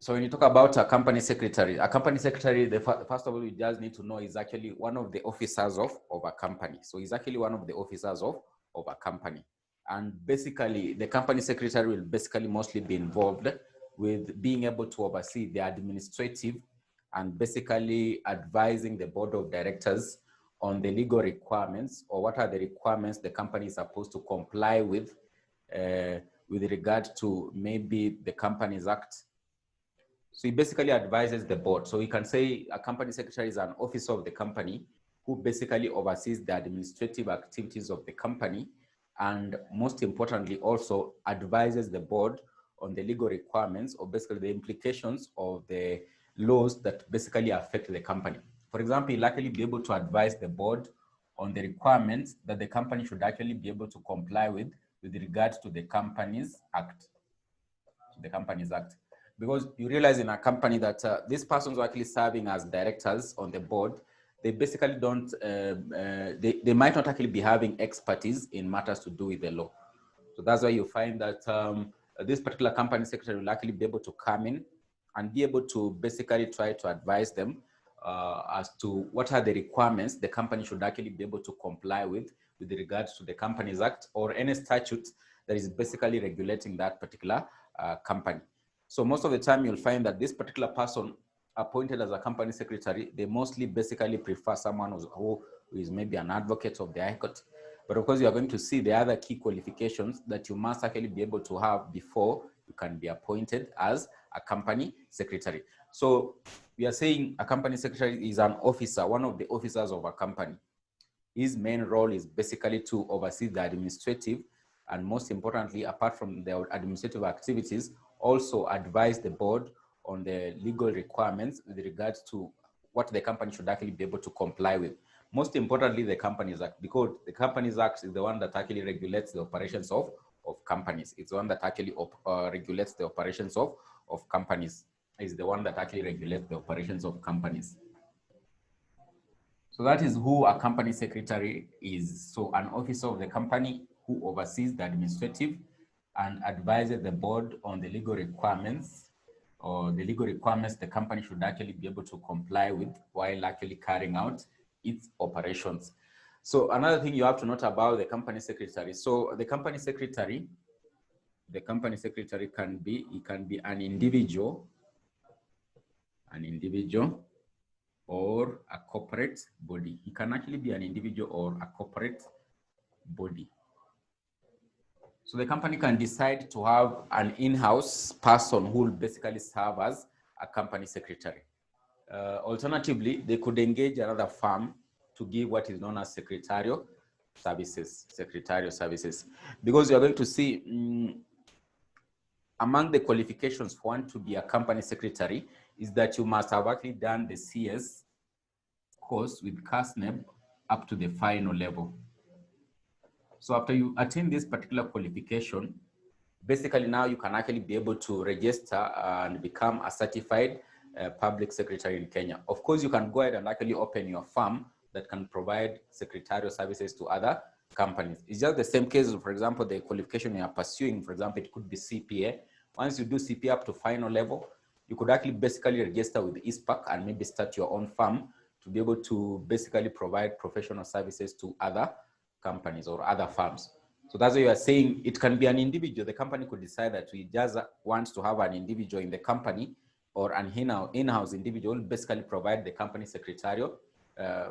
So when you talk about a company secretary, first of all, you just need to know is actually one of the officers of a company. So he's actually one of the officers of a company. And basically, the company secretary will basically mostly be involved with being able to oversee the administrative and basically advising the board of directors on the legal requirements, or what are the requirements the company is supposed to comply with regard to maybe the Companies Act. So he basically advises the board. So you can say a company secretary is an officer of the company who basically oversees the administrative activities of the company, and most importantly also advises the board on the legal requirements, or basically the implications of the laws that basically affect the company. For example, he'll actually be able to advise the board on the requirements that the company should actually be able to comply with regards to the Companies Act. Because you realize in a company that these persons are actually serving as directors on the board, they basically don't, they might not actually be having expertise in matters to do with the law. So that's why you find that this particular company secretary will actually be able to come in and be able to basically try to advise them as to what are the requirements the company should actually be able to comply with regards to the Companies Act or any statute that is basically regulating that particular company. So most of the time you'll find that this particular person appointed as a company secretary, they mostly basically prefer someone who is maybe an advocate of the High Court. But of course, you are going to see the other key qualifications that you must actually be able to have before you can be appointed as a company secretary. So we are saying a company secretary is an officer, one of the officers of a company. His main role is basically to oversee the administrative, and most importantly, apart from the administrative activities, also advise the board on the legal requirements with regards to what the company should actually be able to comply with. Most importantly, the Companies Act, because the Companies Act is the one that actually regulates the operations of companies. It's the one that actually regulates the operations of companies. It's the one that actually regulates the operations of companies. So that is who a company secretary is. So an officer of the company who oversees the administrative and advises the board on the legal requirements, or the legal requirements the company should actually be able to comply with while actually carrying out its operations. So another thing you have to note about the company secretary. So the company secretary can be an individual or a corporate body. He can actually be an individual or a corporate body. So the company can decide to have an in-house person who will basically serve as a company secretary. Alternatively, they could engage another firm to give what is known as secretarial services. Because you're going to see among the qualifications for one to be a company secretary is that you must have actually done the CS course with CASNEB up to the final level. So after you attain this particular qualification, basically now you can actually be able to register and become a certified public secretary in Kenya. Of course, you can go ahead and actually open your firm that can provide secretarial services to other companies. It's just the same case, for example, the qualification you are pursuing, for example, it could be CPA. Once you do CPA up to final level, you could actually basically register with ISPAC and maybe start your own firm to be able to basically provide professional services to other companies or other firms. So that's why you are saying it can be an individual. The company could decide that we just want to have an individual in the company, or an in-house individual basically provide the company secretarial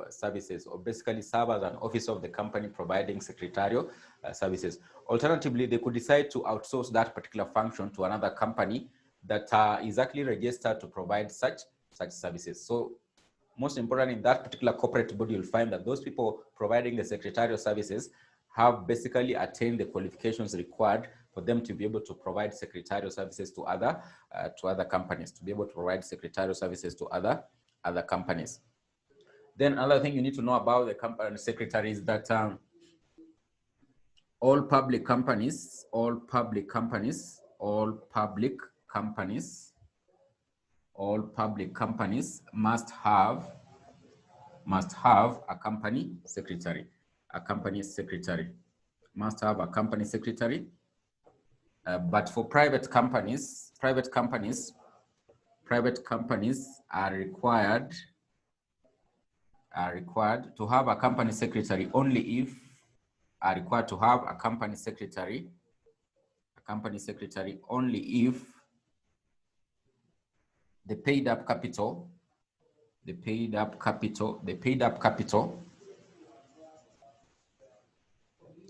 services, or basically serve as an officer of the company providing secretarial services. Alternatively, they could decide to outsource that particular function to another company that is actually registered to provide such services. So most important, in that particular corporate body, you'll find that those people providing the secretarial services have basically attained the qualifications required for them to be able to provide secretarial services to other companies, to be able to provide secretarial services to other companies. Then another thing you need to know about the company secretary is that all public companies must have a company secretary. Must have a company secretary. But for private companies, private companies are required to have a company secretary only if only if the paid up capital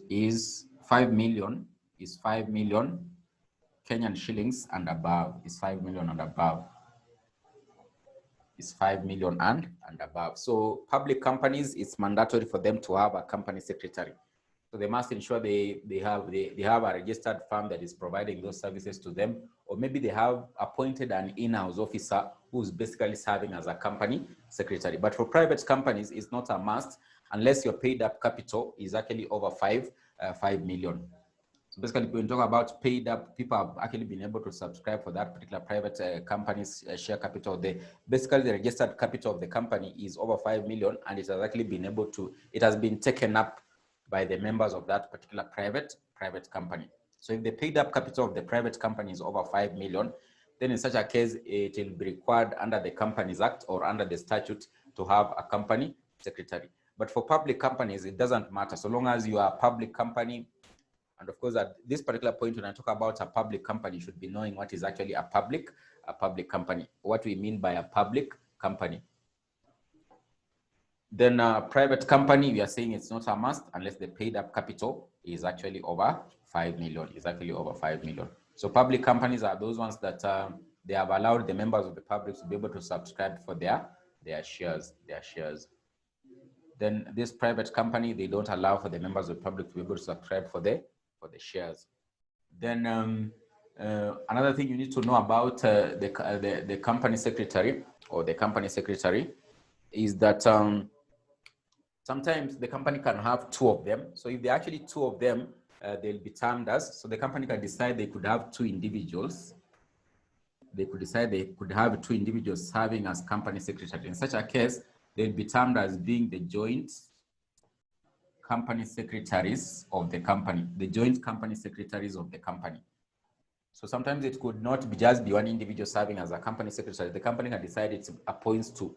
is 5 million Kenyan shillings and above, is 5 million and above. Is 5 million and above. So public companies, it's mandatory for them to have a company secretary. So they must ensure they have a registered firm that is providing those services to them, or maybe they have appointed an in-house officer who's basically serving as a company secretary. But for private companies, it's not a must unless your paid up capital is actually over 5 million. So basically, when we talk about paid up, people have actually been able to subscribe for that particular private company's share capital. Basically, the registered capital of the company is over 5 million, and it has actually been able to, it has been taken up by the members of that particular private company. So if the paid up capital of the private company is over 5 million, then in such a case, it will be required under the Companies Act or under the statute to have a company secretary. But for public companies, it doesn't matter. So long as you are a public company, and of course, at this particular point, when I talk about a public company, you should be knowing what is actually a public company, what we mean by a public company. Then a private company, we are saying it's not a must unless the paid up capital is actually over 5 million, So public companies are those ones that they have allowed the members of the public to be able to subscribe for their shares. Then this private company, they don't allow for the members of the public to be able to subscribe for the shares. Then another thing you need to know about the company secretary or the company secretary is that sometimes the company can have two of them. So if there are actually two of them, they'll be termed as, so the company can decide they could have two individuals. They could decide they could have two individuals serving as company secretary. In such a case, they'll be termed as being the joint company secretaries of the company, So sometimes it could not be just one individual serving as a company secretary. The company can decide it appoints two,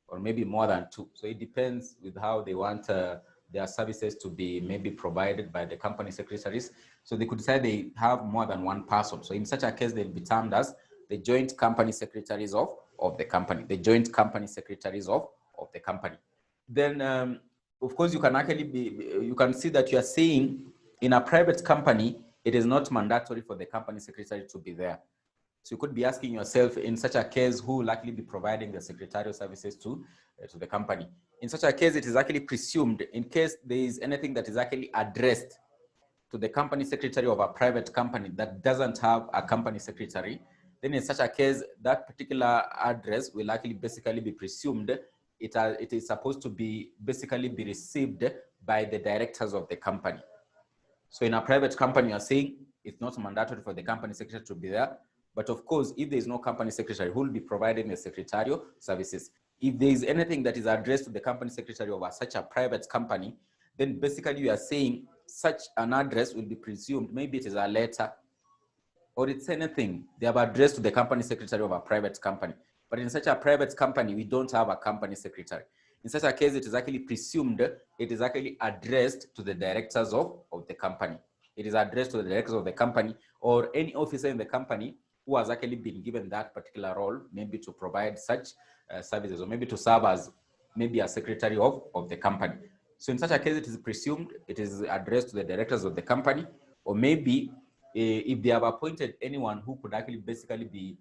or maybe more than two. So it depends with how they want their services to be maybe provided by the company secretaries. So they could decide they have more than one person. So in such a case, they'll be termed as the joint company secretaries of the company, Then of course, you can actually you can see that you are saying in a private company, it is not mandatory for the company secretary to be there. So you could be asking yourself, in such a case, who will actually be providing the secretarial services to the company? In such a case, it is actually presumed, in case there is anything that is actually addressed to the company secretary of a private company that doesn't have a company secretary, then in such a case, that particular address will actually basically be presumed. It is supposed to be basically be received by the directors of the company. So in a private company, you're saying it's not mandatory for the company secretary to be there. But of course, if there is no company secretary, who will be providing the secretarial services? If there is anything that is addressed to the company secretary of such a private company, then basically you are saying such an address will be presumed. Maybe it is a letter, or it's anything they have addressed to the company secretary of a private company. But in such a private company, we don't have a company secretary. In such a case, it is actually presumed it is actually addressed to the directors of the company. It is addressed to the directors of the company or any officer in the company who has actually been given that particular role, maybe to provide such services, or maybe to serve as maybe a secretary of the company. So in such a case, it is presumed it is addressed to the directors of the company, or maybe if they have appointed anyone who could actually basically be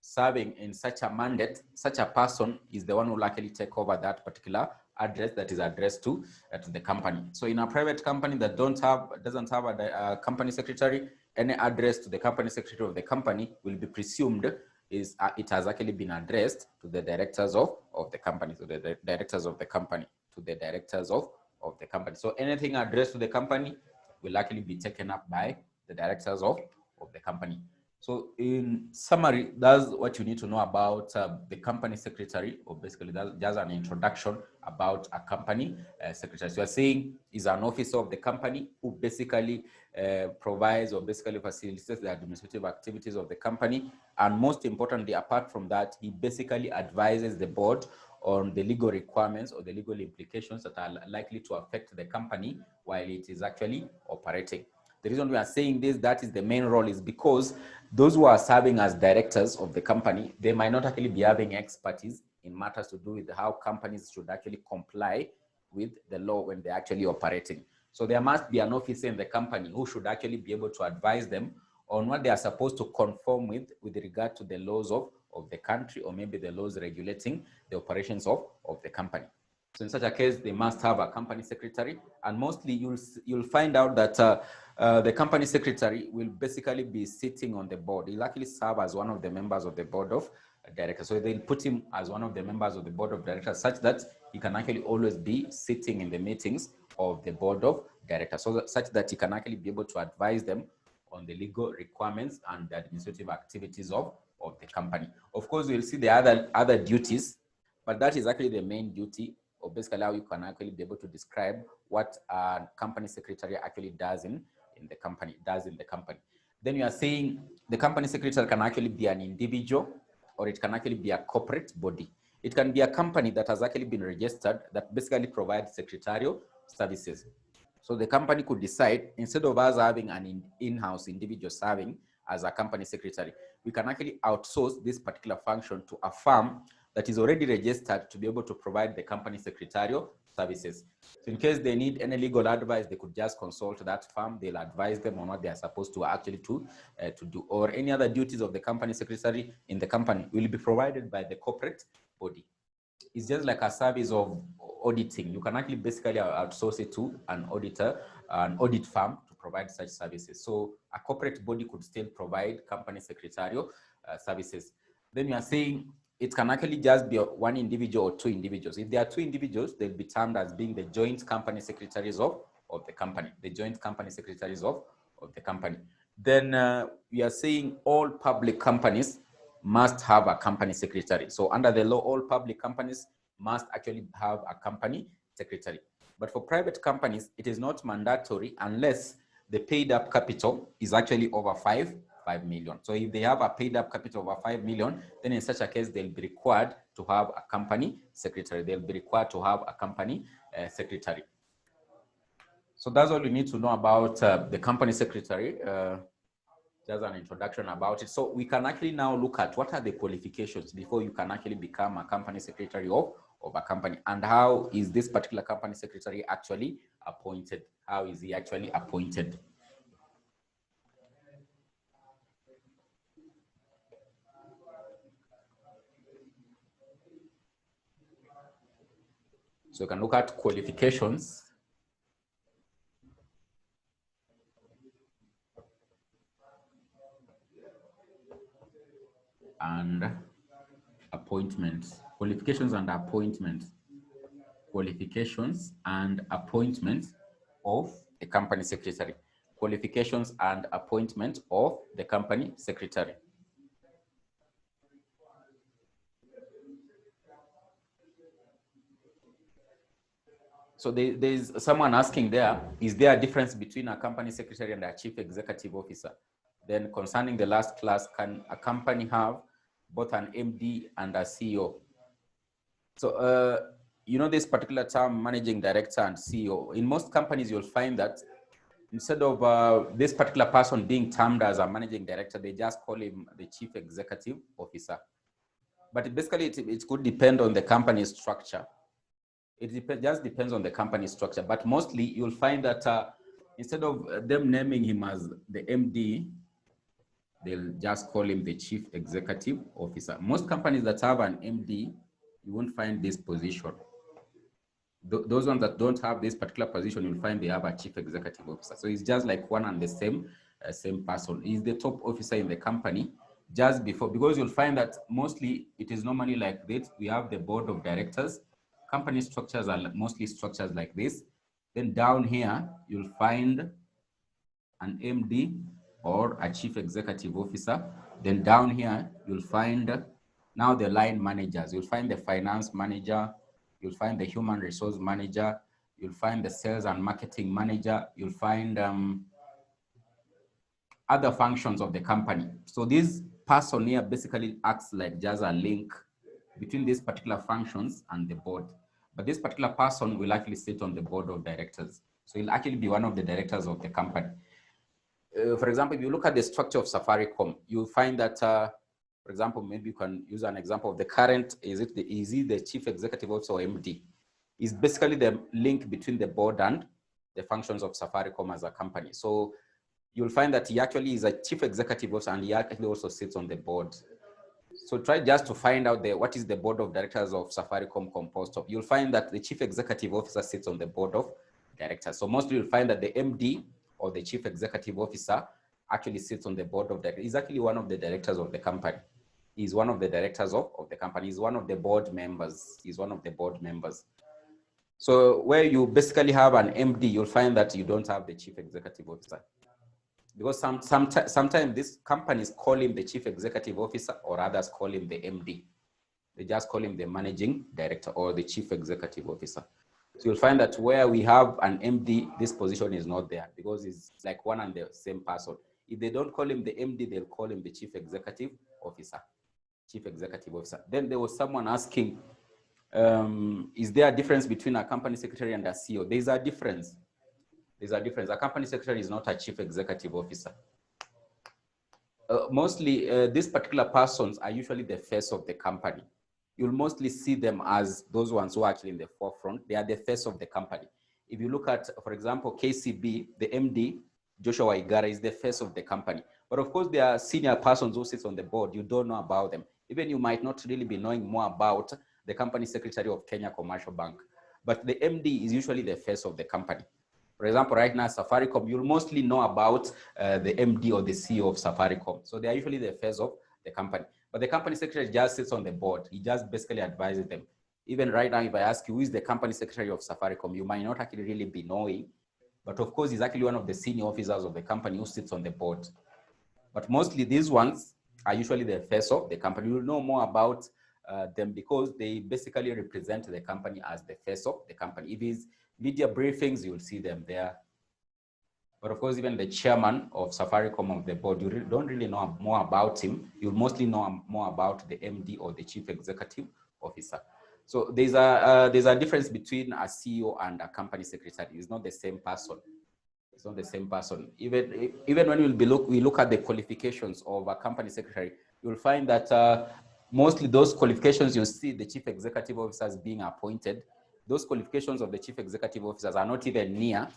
serving in such a mandate, such a person is the one who will actually take over that particular address that is addressed to the company. So in a private company that doesn't have a company secretary, any address to the company secretary of the company will be presumed it has actually been addressed to the directors of the company, to the directors of the company, So anything addressed to the company will actually be taken up by the directors of the company. So in summary, that's what you need to know about the company secretary, or basically that's just an introduction about a company secretary. So you're saying is an officer of the company who basically provides or basically facilitates the administrative activities of the company. And most importantly, apart from that, he basically advises the board on the legal requirements or the legal implications that are likely to affect the company while it is actually operating. The reason we are saying this, that is the main role, is because those who are serving as directors of the company, they might not actually be having expertise in matters to do with how companies should actually comply with the law when they're actually operating. So there must be an officer in the company who should actually be able to advise them on what they are supposed to conform with regard to the laws of the country, or maybe the laws regulating the operations of the company. So in such a case, they must have a company secretary, and mostly you'll find out that the company secretary will basically be sitting on the board. He'll actually serve as one of the members of the board of directors. So they'll put him as one of the members of the board of directors, such that he can actually always be sitting in the meetings of the board of directors, so such that he can actually be able to advise them on the legal requirements and the administrative activities of the company. Of course, we'll see the other duties, but that is actually the main duty, or basically how you can actually be able to describe what a company secretary actually does in the company. Then you are saying the company secretary can actually be an individual, or it can actually be a corporate body. It can be a company that has actually been registered that basically provides secretarial services. So the company could decide, instead of us having an in-house individual serving as a company secretary, we can actually outsource this particular function to a firm that is already registered to be able to provide the company secretarial services. So in case they need any legal advice, they could just consult that firm. They'll advise them on what they are supposed to actually to do, or any other duties of the company secretary in the company will be provided by the corporate body. It's just like a service of auditing. You can actually basically outsource it to an auditor, an audit firm, to provide such services. So a corporate body could still provide company secretarial services. Then you are saying it can actually just be one individual or two individuals. If there are two individuals, they'll be termed as being the joint company secretaries of the company, the joint company secretaries of the company. Then we are saying all public companies must have a company secretary. So under the law, all public companies must actually have a company secretary. But for private companies, it is not mandatory unless the paid up capital is actually over 5 million. So if they have a paid up capital over 5 million, then in such a case, they'll be required to have a company secretary. They'll be required to have a company secretary. So that's all you need to know about the company secretary. Just an introduction about it. So we can actually now look at what are the qualifications before you can actually become a company secretary of a company, and how is this particular company secretary actually appointed? How is he actually appointed? So you can look at qualifications and appointments. Qualifications and appointments. Qualifications and appointments of the company secretary. Qualifications and appointment of the company secretary. So there's someone asking there, is there a difference between a company secretary and a chief executive officer? Then concerning the last class, can a company have both an MD and a CEO? So, you know, this particular term, managing director and CEO, in most companies, you'll find that instead of this particular person being termed as a managing director, they just call him the chief executive officer. But basically, it could depend on the company's structure. It just depends on the company structure, but mostly you'll find that instead of them naming him as the MD, they'll just call him the Chief Executive Officer. Most companies that have an MD, you won't find this position. Those ones that don't have this particular position, you'll find they have a Chief Executive Officer. So it's just like one and the same person. He's the top officer in the company just before, because you'll find that mostly it is normally like this. We have the board of directors. Company structures are mostly structures like this. Then down here, you'll find an MD or a chief executive officer. Then down here, you'll find now the line managers. You'll find the finance manager. You'll find the human resource manager. You'll find the sales and marketing manager. You'll find other functions of the company. So this person here basically acts like just a link between these particular functions and the board. But this particular person will actually sit on the board of directors. So he'll actually be one of the directors of the company. For example, if you look at the structure of Safaricom, you'll find that, for example, maybe you can use an example of the current, is he the chief executive officer or MD? Is basically the link between the board and the functions of Safaricom as a company. So you'll find that he actually is a chief executive officer and he actually also sits on the board. So try just to find out what is the board of directors of Safaricom composed of. You'll find that the chief executive officer sits on the board of directors. So mostly you'll find that the MD or the chief executive officer actually sits on the board of directors. He's actually one of the directors of the company. He's one of the directors of the company. He's one of the board members. He's one of the board members. So where you basically have an MD, you'll find that you don't have the chief executive officer. Because sometimes these companies call him the chief executive officer or others call him the MD. They just call him the managing director or the chief executive officer. So you'll find that where we have an MD, this position is not there because it's like one and the same person. If they don't call him the MD, they'll call him the chief executive officer. Chief executive officer. Then there was someone asking, is there a difference between a company secretary and a CEO? There's a difference. There's a difference. A company secretary is not a chief executive officer. Mostly, these particular persons are usually the face of the company. You'll mostly see them as those ones who are actually in the forefront. They are the face of the company. If you look at, for example, KCB, the MD, Joshua Igara, is the face of the company. But of course, there are senior persons who sit on the board. You don't know about them. Even you might not really be knowing more about the company secretary of Kenya Commercial Bank. But the MD is usually the face of the company. For example, right now, Safaricom, you'll mostly know about the MD or the CEO of Safaricom. So they are usually the face of the company. But the company secretary just sits on the board. He just basically advises them. Even right now, if I ask you, who is the company secretary of Safaricom, you might not actually really be knowing. But of course, he's actually one of the senior officers of the company who sits on the board. But mostly these ones are usually the face of the company. You'll know more about them because they basically represent the company as the face of the company. If it's media briefings, you'll see them there. But of course, even the chairman of Safaricom of the board, you don't really know more about him. You'll mostly know more about the MD or the chief executive officer. So there's a difference between a CEO and a company secretary. It's not the same person. It's not the same person. Even when we look at the qualifications of a company secretary, you'll find that mostly those qualifications you see the chief executive officers being appointed, those qualifications of the chief executive officers are not even near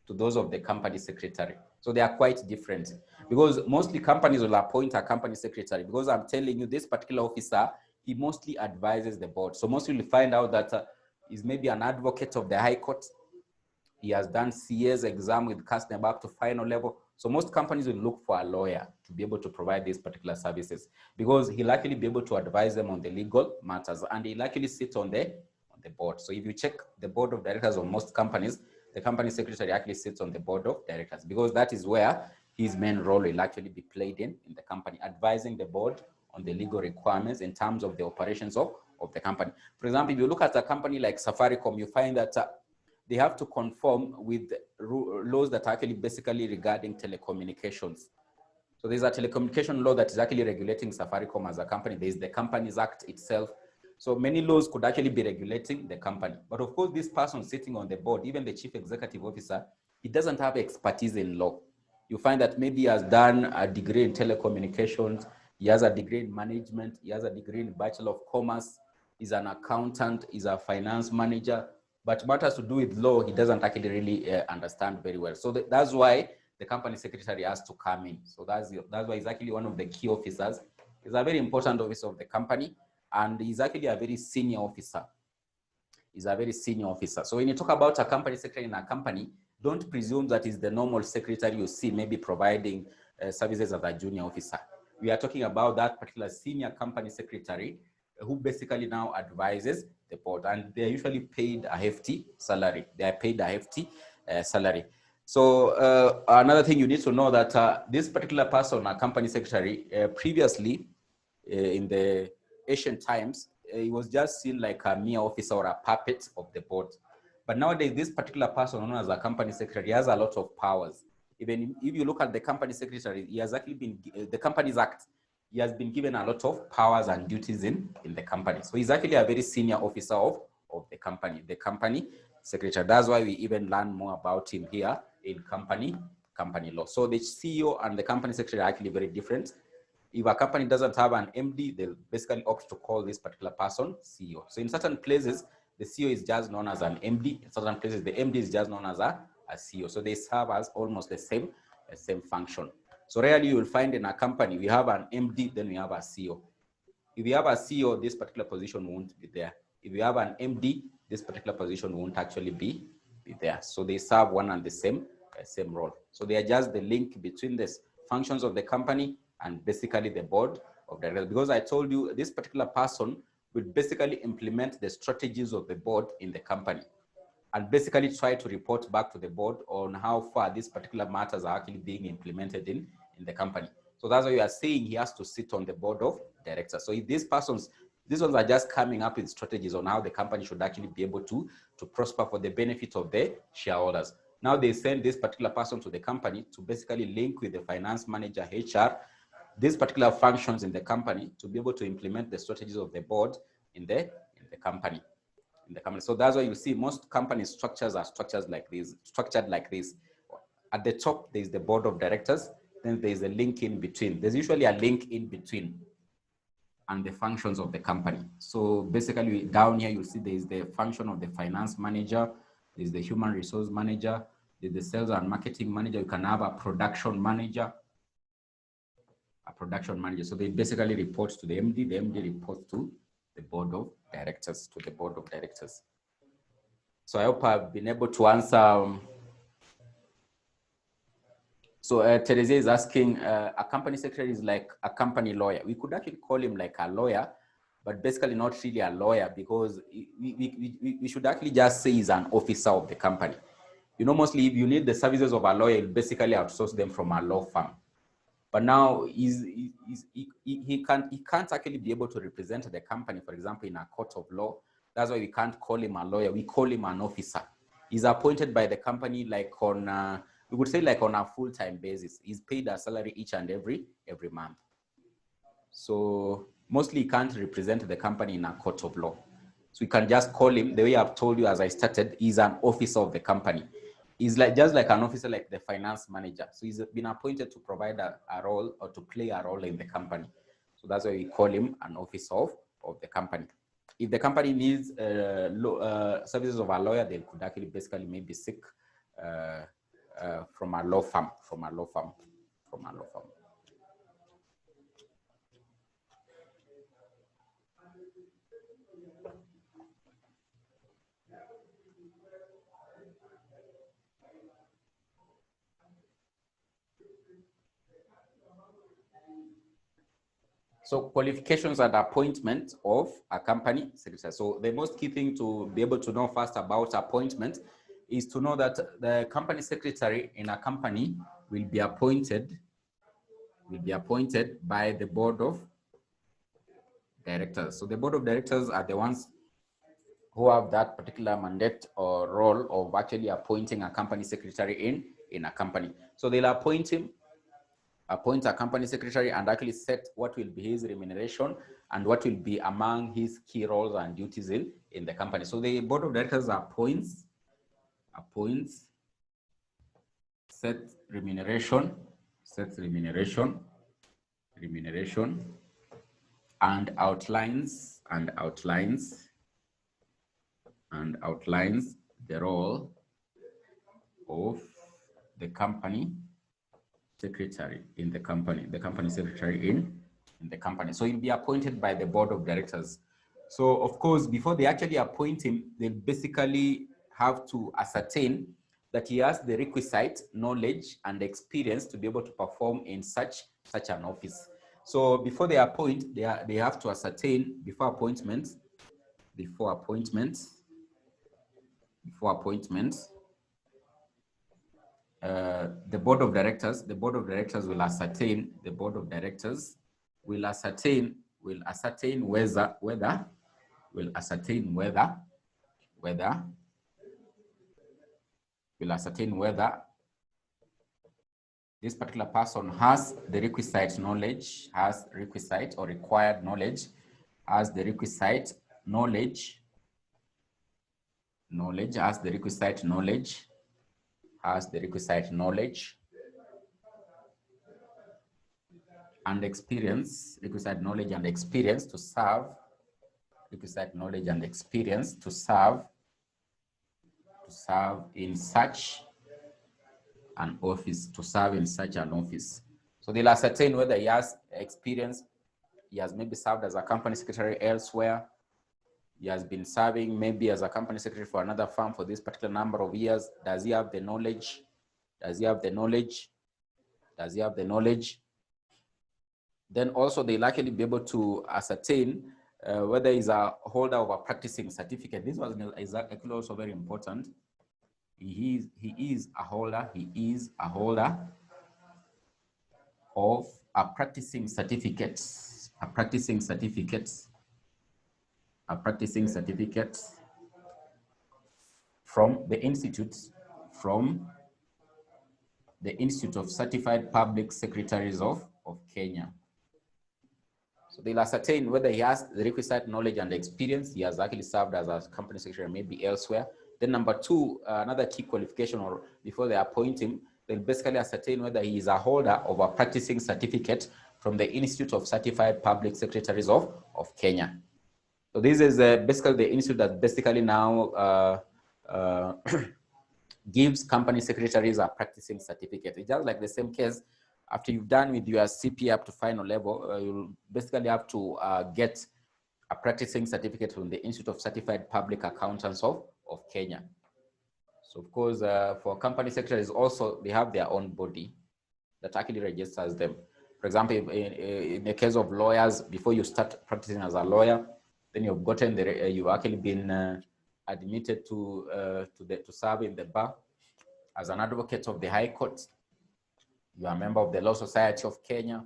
to those of the company secretary. So they are quite different because mostly companies will appoint a company secretary because I'm telling you this particular officer, he mostly advises the board. So mostly you'll find out that he's maybe an advocate of the High Court. He has done CA's exam with casting back to final level. So most companies will look for a lawyer to be able to provide these particular services because he'll actually be able to advise them on the legal matters and he'll actually sit on the board. So if you check the board of directors of most companies, the company secretary actually sits on the board of directors because that is where his main role will actually be played in the company, advising the board on the legal requirements in terms of the operations of the company. For example, if you look at a company like Safaricom, you find that they have to conform with laws that are actually basically regarding telecommunications. So there's a telecommunication law that is actually regulating Safaricom as a company. There's the Companies Act itself. So many laws could actually be regulating the company. But of course, this person sitting on the board, even the chief executive officer, he doesn't have expertise in law. You find that maybe he has done a degree in telecommunications, he has a degree in management, he has a degree in Bachelor of Commerce, he's an accountant, he's a finance manager, but matters to do with law, he doesn't actually really understand very well. So that's why the company secretary has to come in. So that's why he's actually one of the key officers. He's a very important officer of the company, and he's actually a very senior officer. He's a very senior officer. So when you talk about a company secretary in a company, don't presume that is the normal secretary you see maybe providing services as a junior officer. We are talking about that particular senior company secretary who basically now advises the board, and they're usually paid a hefty salary. They are paid a hefty salary. So another thing you need to know that this particular person, a company secretary, previously in the ancient times, he was just seen like a mere officer or a puppet of the board. But nowadays, this particular person known as a company secretary has a lot of powers. Even if you look at the company secretary, he has actually been, the Companies Act, he has been given a lot of powers and duties in the company. So he's actually a very senior officer of the company secretary. That's why we even learn more about him here in company law. So the CEO and the company secretary are actually very different. If a company doesn't have an MD, they'll basically opt to call this particular person CEO. So in certain places, the CEO is just known as an MD. In certain places, the MD is just known as a CEO. So they serve as almost the same function. So rarely you will find in a company, we have an MD, then we have a CEO. If we have a CEO, this particular position won't be there. If we have an MD, this particular position won't actually be there. So they serve one and the same role. So they are just the link between the functions of the company and basically the board of directors. Because I told you this particular person will basically implement the strategies of the board in the company and basically try to report back to the board on how far these particular matters are actually being implemented in the company. So that's why you are saying he has to sit on the board of directors. So if these ones are just coming up with strategies on how the company should actually be able to prosper for the benefit of the shareholders. Now they send this particular person to the company to basically link with the finance manager, HR, these particular functions in the company to be able to implement the strategies of the board in the company. So that's why you see most company structures are structured like this. At the top, there's the board of directors. Then there's a link in between. There's usually a link in between and the functions of the company. So basically down here, you'll see there's the function of the finance manager. There's the human resource manager. There's the sales and marketing manager. You can have a production manager. So they basically report to the MD. The MD reports to the board of directors, So I hope I've been able to answer. So Teresa is asking, a company secretary is like a company lawyer. We could actually call him like a lawyer, but basically not really a lawyer, because we should actually just say he's an officer of the company. You know, mostly if you need the services of a lawyer, you basically outsource them from a law firm. But now he can't actually be able to represent the company, for example, in a court of law. That's why we can't call him a lawyer. We call him an officer. He's appointed by the company like on, we would say like on a full-time basis. He's paid a salary each and every month. So mostly he can't represent the company in a court of law. So we can just call him, the way I've told you as I started, he's an officer of the company. He's like just like an officer, like the finance manager. So he's been appointed to provide a role or to play a role in the company. So that's why we call him an officer of the company. If the company needs services of a lawyer, they could actually basically maybe seek from a law firm. So qualifications and appointment of a company secretary. So the most key thing to be able to know first about appointment is to know that the company secretary in a company will be appointed by the board of directors. So the board of directors are the ones who have that particular mandate or role of actually appointing a company secretary in a company. So they'll appoint a company secretary and actually set what will be his remuneration and what will be among his key roles and duties in the company. So the board of directors appoints, sets remuneration, and outlines the role of the company secretary in the company, secretary in the company. So he'll be appointed by the board of directors. So of course, before they actually appoint him, they'll basically have to ascertain that he has the requisite knowledge and experience to be able to perform in such an office. So before they appoint, they have to ascertain before appointment, the board of directors will ascertain whether this particular person has the requisite knowledge, has requisite or required knowledge, has the requisite knowledge, has the requisite knowledge, has the requisite knowledge and experience, requisite knowledge and experience to serve, requisite knowledge and experience to serve in such an office, to serve in such an office. So they'll ascertain whether he has experience. He has maybe served as a company secretary elsewhere. He has been serving maybe as a company secretary for another firm for this particular number of years. Does he have the knowledge? Does he have the knowledge? Does he have the knowledge? Then also they'll likely be able to ascertain whether he's a holder of a practicing certificate. This was actually also very important. He is a holder of a practicing certificate, from the Institute of Certified Public Secretaries of Kenya. So they'll ascertain whether he has the requisite knowledge and experience. He has actually served as a company secretary maybe elsewhere. Then number two, another key qualification, or before they appoint him, they'll basically ascertain whether he is a holder of a practicing certificate from the Institute of Certified Public Secretaries of Kenya. So this is basically the institute that basically now gives company secretaries a practicing certificate. It's just like the same case. After you've done with your CPA up to final level, you'll basically have to get a practicing certificate from the Institute of Certified Public Accountants of Kenya. So of course, for company secretaries also, they have their own body that actually registers them. For example, in the case of lawyers, before you start practicing as a lawyer, then you've gotten you've actually been admitted to serve in the bar as an advocate of the High Court. You are a member of the Law Society of Kenya.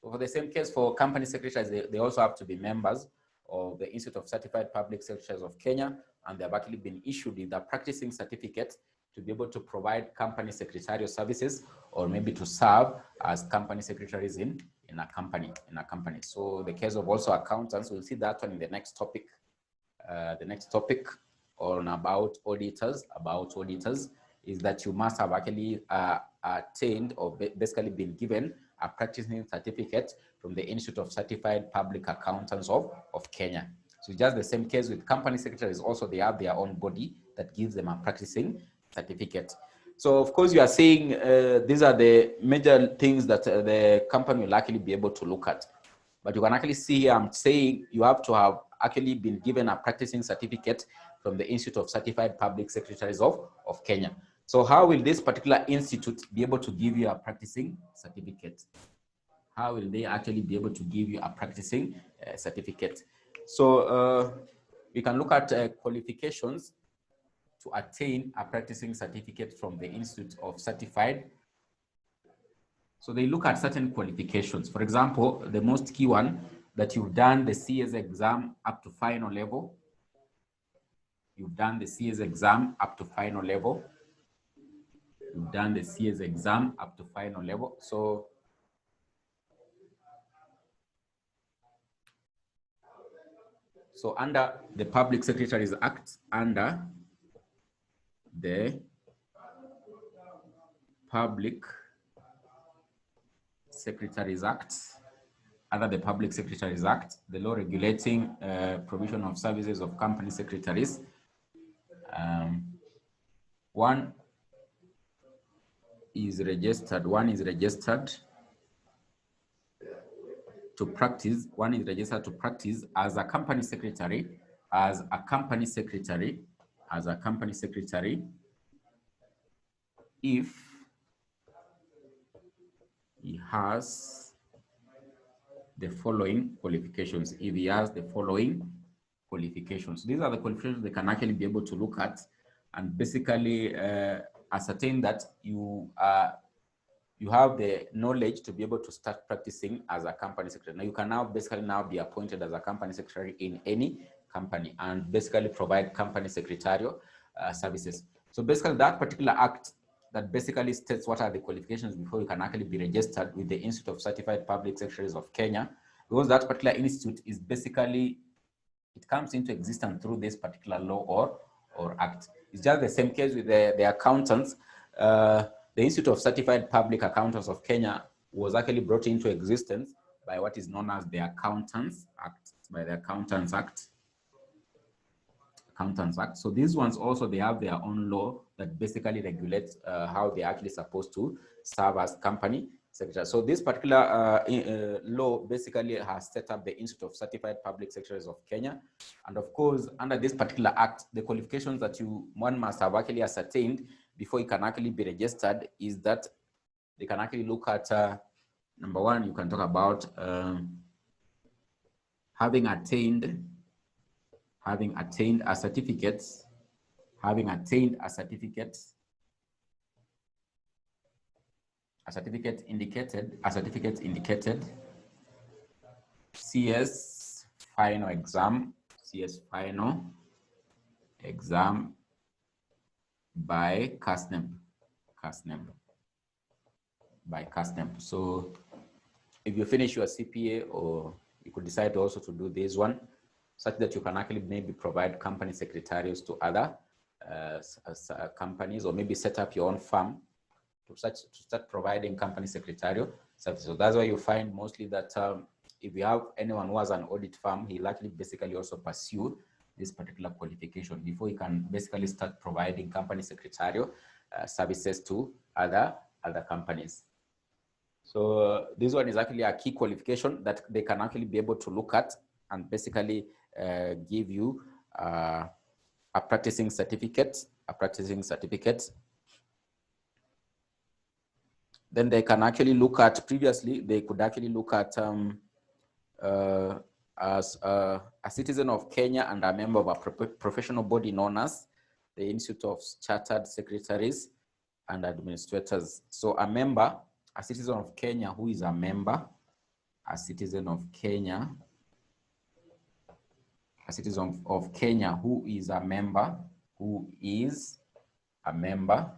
So for the same case for company secretaries, they also have to be members of the Institute of Certified Public Secretaries of Kenya, and they have actually been issued with a practicing certificate to be able to provide company secretarial services, or maybe to serve as company secretaries in a company. So the case of also accountants, we'll see that one in the next topic. The next topic on about auditors is that you must have actually attained or basically been given a practicing certificate from the Institute of Certified Public Accountants of Kenya. So just the same case with company secretaries, also they have their own body that gives them a practicing certificate. So of course you are saying these are the major things that the company will actually be able to look at. But you can actually see here, I'm saying you have to have actually been given a practicing certificate from the Institute of Certified Public Secretaries of Kenya. So how will this particular institute be able to give you a practicing certificate? How will they actually be able to give you a practicing certificate? So we can look at qualifications to attain a practicing certificate from the Institute of Certified. So they look at certain qualifications. For example, the most key one, that you've done the CS exam up to final level. You've done the CS exam up to final level. You've done the CS exam up to final level. So under the Public Secretaries Act, under the Public Secretaries Act, the law regulating provision of services of company secretaries, one is registered to practice as a company secretary, if he has the following qualifications. These are the qualifications they can actually be able to look at and basically ascertain that you have the knowledge to be able to start practicing as a company secretary. Now you can basically be appointed as a company secretary in any company and basically provide company secretarial services. So basically that particular act that basically states what are the qualifications before you can actually be registered with the Institute of Certified Public Secretaries of Kenya, because that particular institute is basically, it comes into existence through this particular law or act. It's just the same case with the accountants. The Institute of Certified Public Accountants of Kenya was actually brought into existence by what is known as the Accountants Act, by the Accountants Act. So these ones also, they have their own law that basically regulates how they're actually supposed to serve as company secretary. So this particular law basically has set up the Institute of Certified Public Secretaries of Kenya. And of course, under this particular act, the qualifications that one must have actually ascertained before you can actually be registered is that they can actually look at, number one, you can talk about having attained a certificate, indicated CS final exam by CASNEB. So if you finish your CPA, or you could decide also to do this one, such that you can actually maybe provide company secretarials to other companies, or maybe set up your own firm to start providing company secretarial services. So that's why you find mostly that if you have anyone who has an audit firm, he'll actually basically also pursue this particular qualification before he can basically start providing company secretarial services to other companies. So this one is actually a key qualification that they can actually be able to look at and basically give you a practicing certificate. Then they can actually look at, previously they could actually look at as a citizen of Kenya and a member of a professional body known as the Institute of Chartered Secretaries and Administrators. So a citizen of Kenya who is a member, who is a member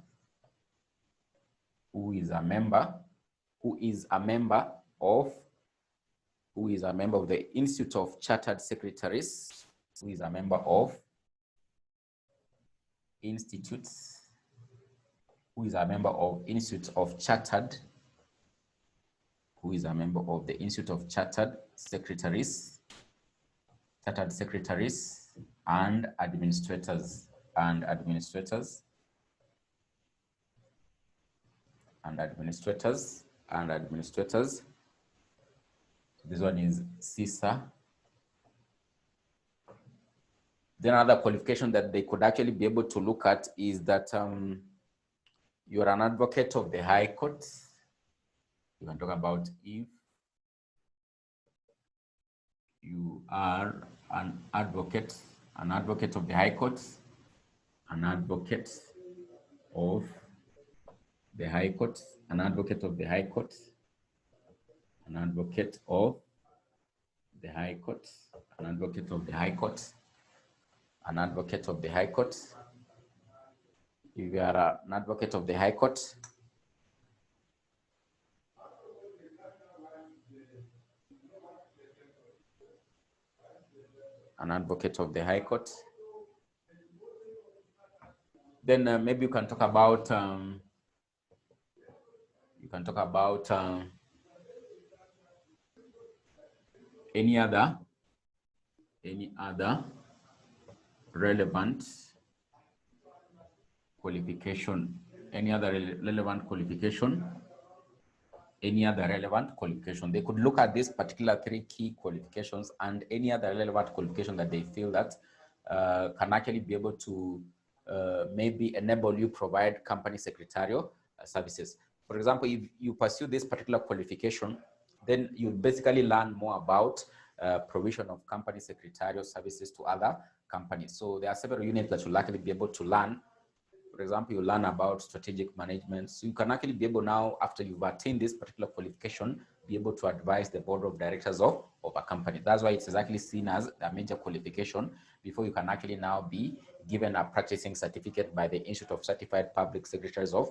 of the Institute of Chartered Secretaries, who is a member of institutes, who is a member of Institute of Chartered, who is a member of the Institute of Chartered Secretaries and administrators, This one is CIFA. Then another qualification that they could actually be able to look at is that you're an advocate of the High Court. You can talk about if you are an advocate of the High Court, an advocate of the High Court, an advocate of the High Court, an advocate of the High Court, an advocate of the High Court, an advocate of the High Court. If you are an advocate of the High Court, an advocate of the High Court, then maybe you can talk about any other relevant qualification, They could look at these particular 3 key qualifications and any other relevant qualification that they feel that can actually be able to maybe enable you provide company secretarial services. For example, if you pursue this particular qualification, then you basically learn more about provision of company secretarial services to other companies. So there are several units that you'll actually be able to learn. For example, you learn about strategic management. So you can actually be able now, after you've attained this particular qualification, be able to advise the board of directors of a company. That's why it's exactly seen as a major qualification before you can actually now be given a practicing certificate by the Institute of Certified Public Secretaries of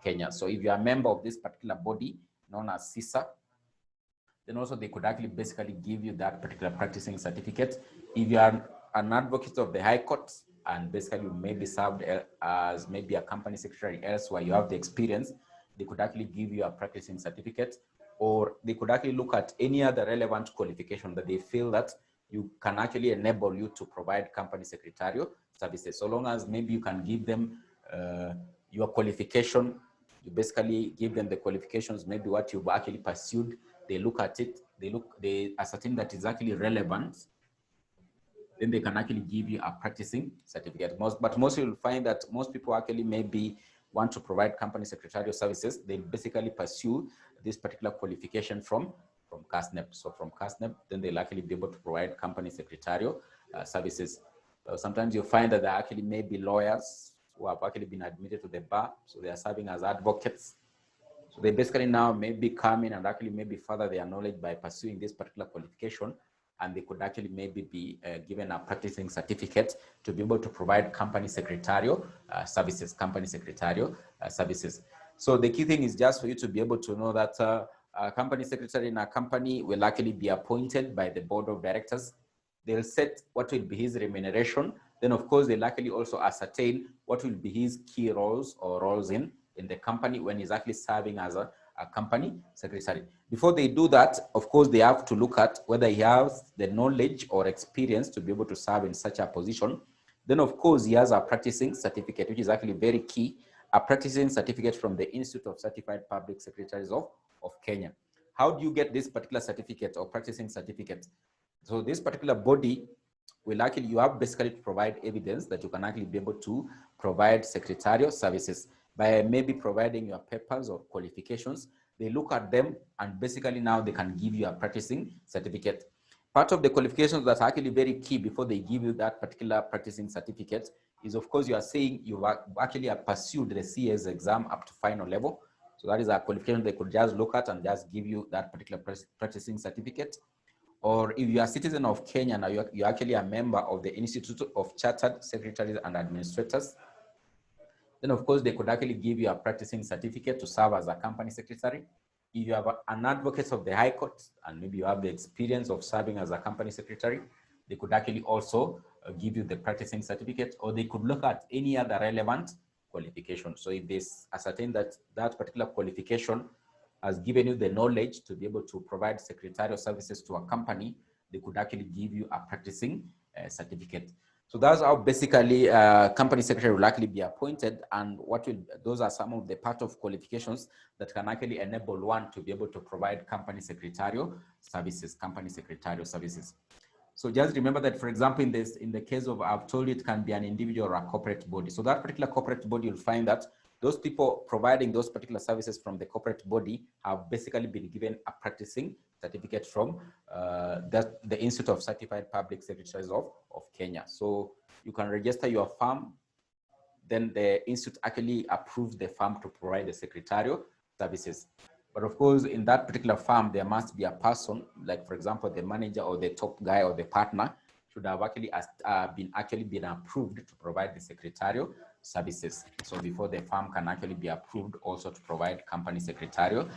Kenya. So if you are a member of this particular body known as CISA, then also they could actually basically give you that particular practicing certificate. If you are an advocate of the High Court and basically you may be served as maybe a company secretary elsewhere, you have the experience, they could actually give you a practicing certificate, or they could actually look at any other relevant qualification that they feel that you can actually enable you to provide company secretarial services. So long as maybe you can give them your qualification, you basically give them the qualifications, maybe what you've actually pursued, they look at it, they ascertain that it's actually relevant, then they can actually give you a practicing certificate. But most you'll find that most people actually maybe want to provide company secretarial services, they basically pursue this particular qualification from CASNEP. So from CASNEP, then they'll actually be able to provide company secretarial services. Sometimes you'll find that there actually may be lawyers who have actually been admitted to the bar, so they are serving as advocates. So they basically now maybe come in and actually maybe further their knowledge by pursuing this particular qualification, and they could actually maybe be given a practicing certificate to be able to provide company secretarial services, So the key thing is just for you to be able to know that a company secretary in a company will actually be appointed by the board of directors. They'll set what will be his remuneration. Then of course, they'll actually also ascertain what will be his key roles or roles in the company when he's actually serving as a company secretary. Before they do that, of course, they have to look at whether he has the knowledge or experience to be able to serve in such a position. Then of course, he has a practicing certificate, which is actually very key, a practicing certificate from the Institute of Certified Public Secretaries of Kenya. How do you get this particular certificate or practicing certificate? So this particular body will actually, you have basically to provide evidence that you can actually be able to provide secretarial services by maybe providing your papers or qualifications. They look at them and basically now they can give you a practicing certificate. Part of the qualifications that's actually very key before they give you that particular practicing certificate is, of course, you are saying you actually have pursued the CA's exam up to final level. So that is a qualification they could just look at and just give you that particular practicing certificate. Or if you are a citizen of Kenya, now you're actually a member of the Institute of Chartered Secretaries and Administrators, then of course they could actually give you a practicing certificate to serve as a company secretary. If you have an advocate of the High Court and maybe you have the experience of serving as a company secretary, they could actually also give you the practicing certificate, or they could look at any other relevant qualification. So if they ascertain that that particular qualification has given you the knowledge to be able to provide secretarial services to a company, they could actually give you a practicing certificate. So that's how basically company secretary will actually be appointed, and those are some of the part of qualifications that can actually enable one to be able to provide company secretarial services, So just remember that, for example, in the case of, I've told you it can be an individual or a corporate body. So that particular corporate body, you'll find that those people providing those particular services from the corporate body have basically been given a practicing certificate from the Institute of Certified Public Secretaries of Kenya. So you can register your firm, then the institute actually approves the firm to provide the secretarial services. But of course, in that particular firm, there must be a person, like for example, the manager or the top guy or the partner should have actually been approved to provide the secretarial services. So before the firm can actually be approved also to provide company secretarial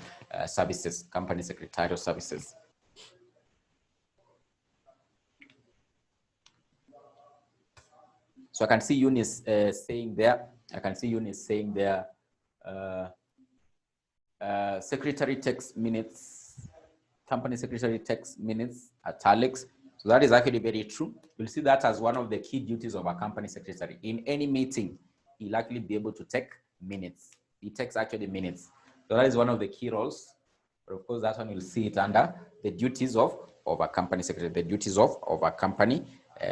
services. So I can see Eunice saying there, secretary takes minutes, company secretary takes minutes, italics. So that is actually very true. You'll see that as one of the key duties of a company secretary. In any meeting, he'll actually be able to take minutes. He takes actually minutes. So that is one of the key roles. But of course, that one you'll see it under the duties of a company secretary, the duties of a company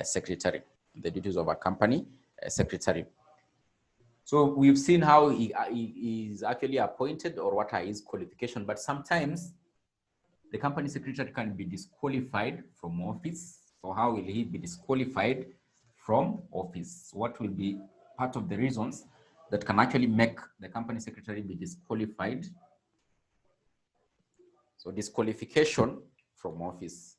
secretary, the duties of a company secretary. So we've seen how he is actually appointed or what are his qualifications, but sometimes the company secretary can be disqualified from office. So how will he be disqualified from office? What will be part of the reasons that can actually make the company secretary be disqualified? So disqualification from office.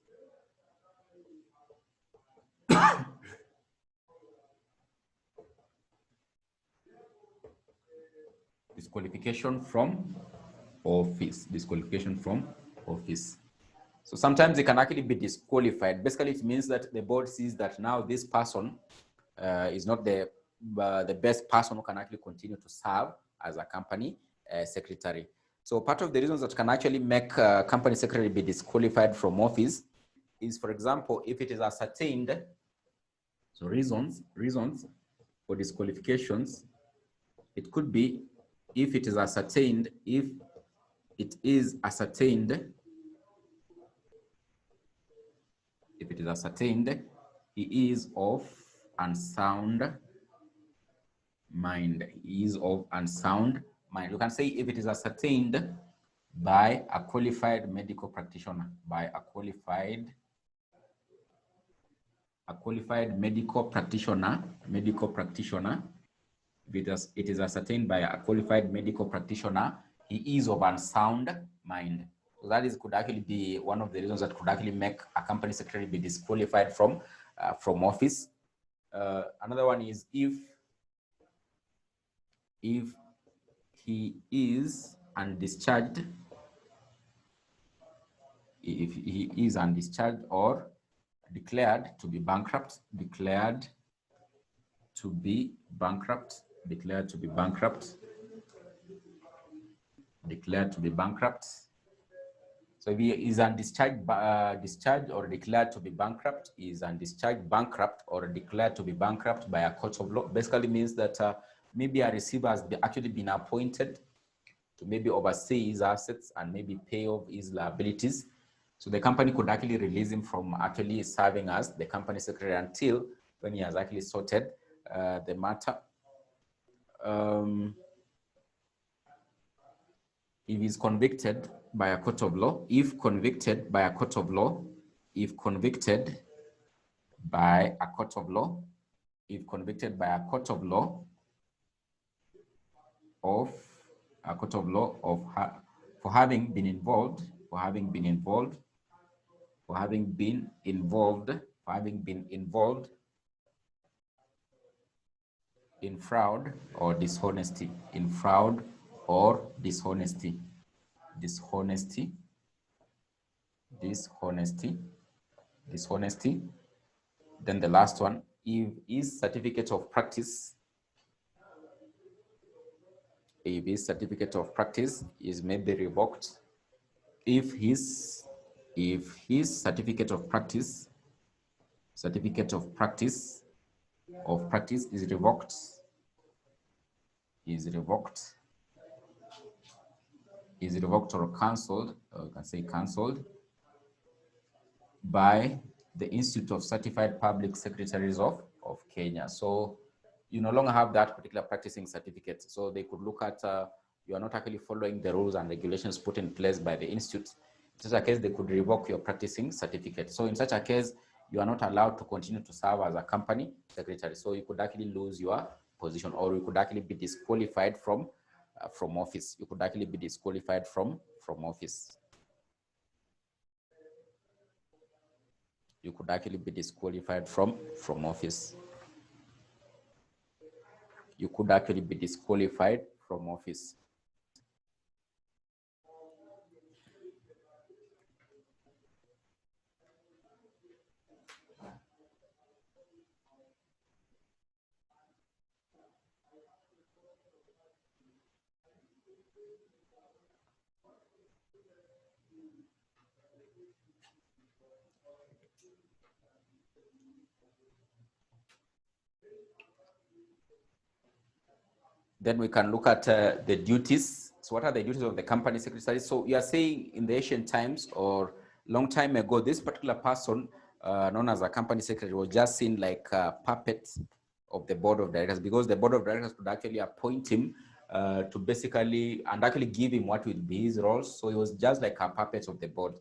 Disqualification from office. Disqualification from office. So sometimes they can actually be disqualified. Basically, it means that the board sees that now this person is not the best person who can actually continue to serve as a company secretary. So part of the reasons that can actually make a company secretary be disqualified from office is, for example, if it is ascertained, so reasons for disqualifications, it could be if it is ascertained, he is of unsound mind. He is of unsound mind. You can say if it is ascertained by a qualified medical practitioner, medical practitioner, if it is ascertained by a qualified medical practitioner, he is of unsound mind. So that could actually be one of the reasons that could actually make a company secretary be disqualified from office. Another one is if he is undischarged, or declared to be bankrupt, So if he is undischarged, discharged or declared to be bankrupt, is undischarged, bankrupt, or declared to be bankrupt by a court of law, basically means that maybe a receiver has actually been appointed to maybe oversee his assets and maybe pay off his liabilities. So the company could actually release him from actually serving as the company secretary until when he has actually sorted the matter. If he's convicted by a court of law, if convicted by a court of law, for having been involved in fraud or dishonesty, Then the last one, if his certificate of practice, is maybe revoked, if his certificate of practice is revoked, or cancelled, or you can say cancelled, by the Institute of Certified Public Secretaries of Kenya. So you no longer have that particular practicing certificate. So they could look at you are not actually following the rules and regulations put in place by the institute. In such a case, they could revoke your practicing certificate. So in such a case, you are not allowed to continue to serve as a company secretary. So you could actually lose your position, or you could actually be disqualified from office. You could actually be disqualified from office. You could actually be disqualified from office. You could actually be disqualified from office. Then we can look at the duties. So what are the duties of the company secretary? So you are saying in the ancient times or long time ago, this particular person known as a company secretary was just seen like a puppet of the board of directors, because the board of directors could actually appoint him to basically and actually give him what would be his roles. So he was just like a puppet of the board.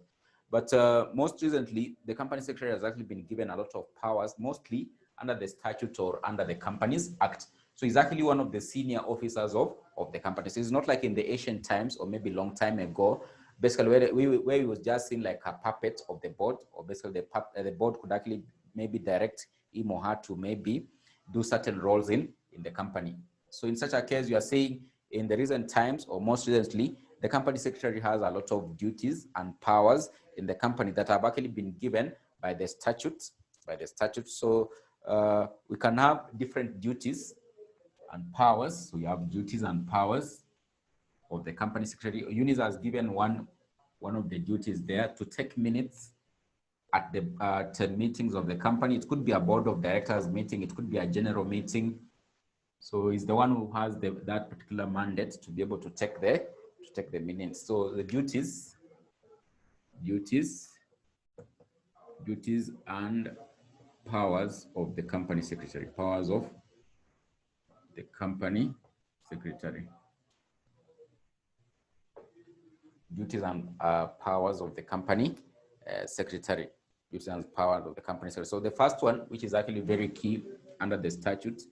But most recently, the company secretary has actually been given a lot of powers, mostly under the statute or under the Companies Act. So he's actually one of the senior officers of the company. So it's not like in the ancient times or maybe long time ago, basically where he was just seen like a puppet of the board, or basically the board could actually maybe direct him or her to maybe do certain roles in the company. So in such a case, you are saying in the recent times, or most recently, the company secretary has a lot of duties and powers in the company that have actually been given by the statutes. So we can have different duties and powers. So you have duties and powers of the company secretary. Eunice has given one of the duties there, to take minutes at the meetings of the company. It could be a board of directors meeting, it could be a general meeting. So he's the one who has that particular mandate to be able to take the minutes. So the duties and powers of the company secretary. Powers of the company secretary. Duties and powers of the company secretary. Duties and powers of the company secretary. So the first one, which is actually very key under the statute,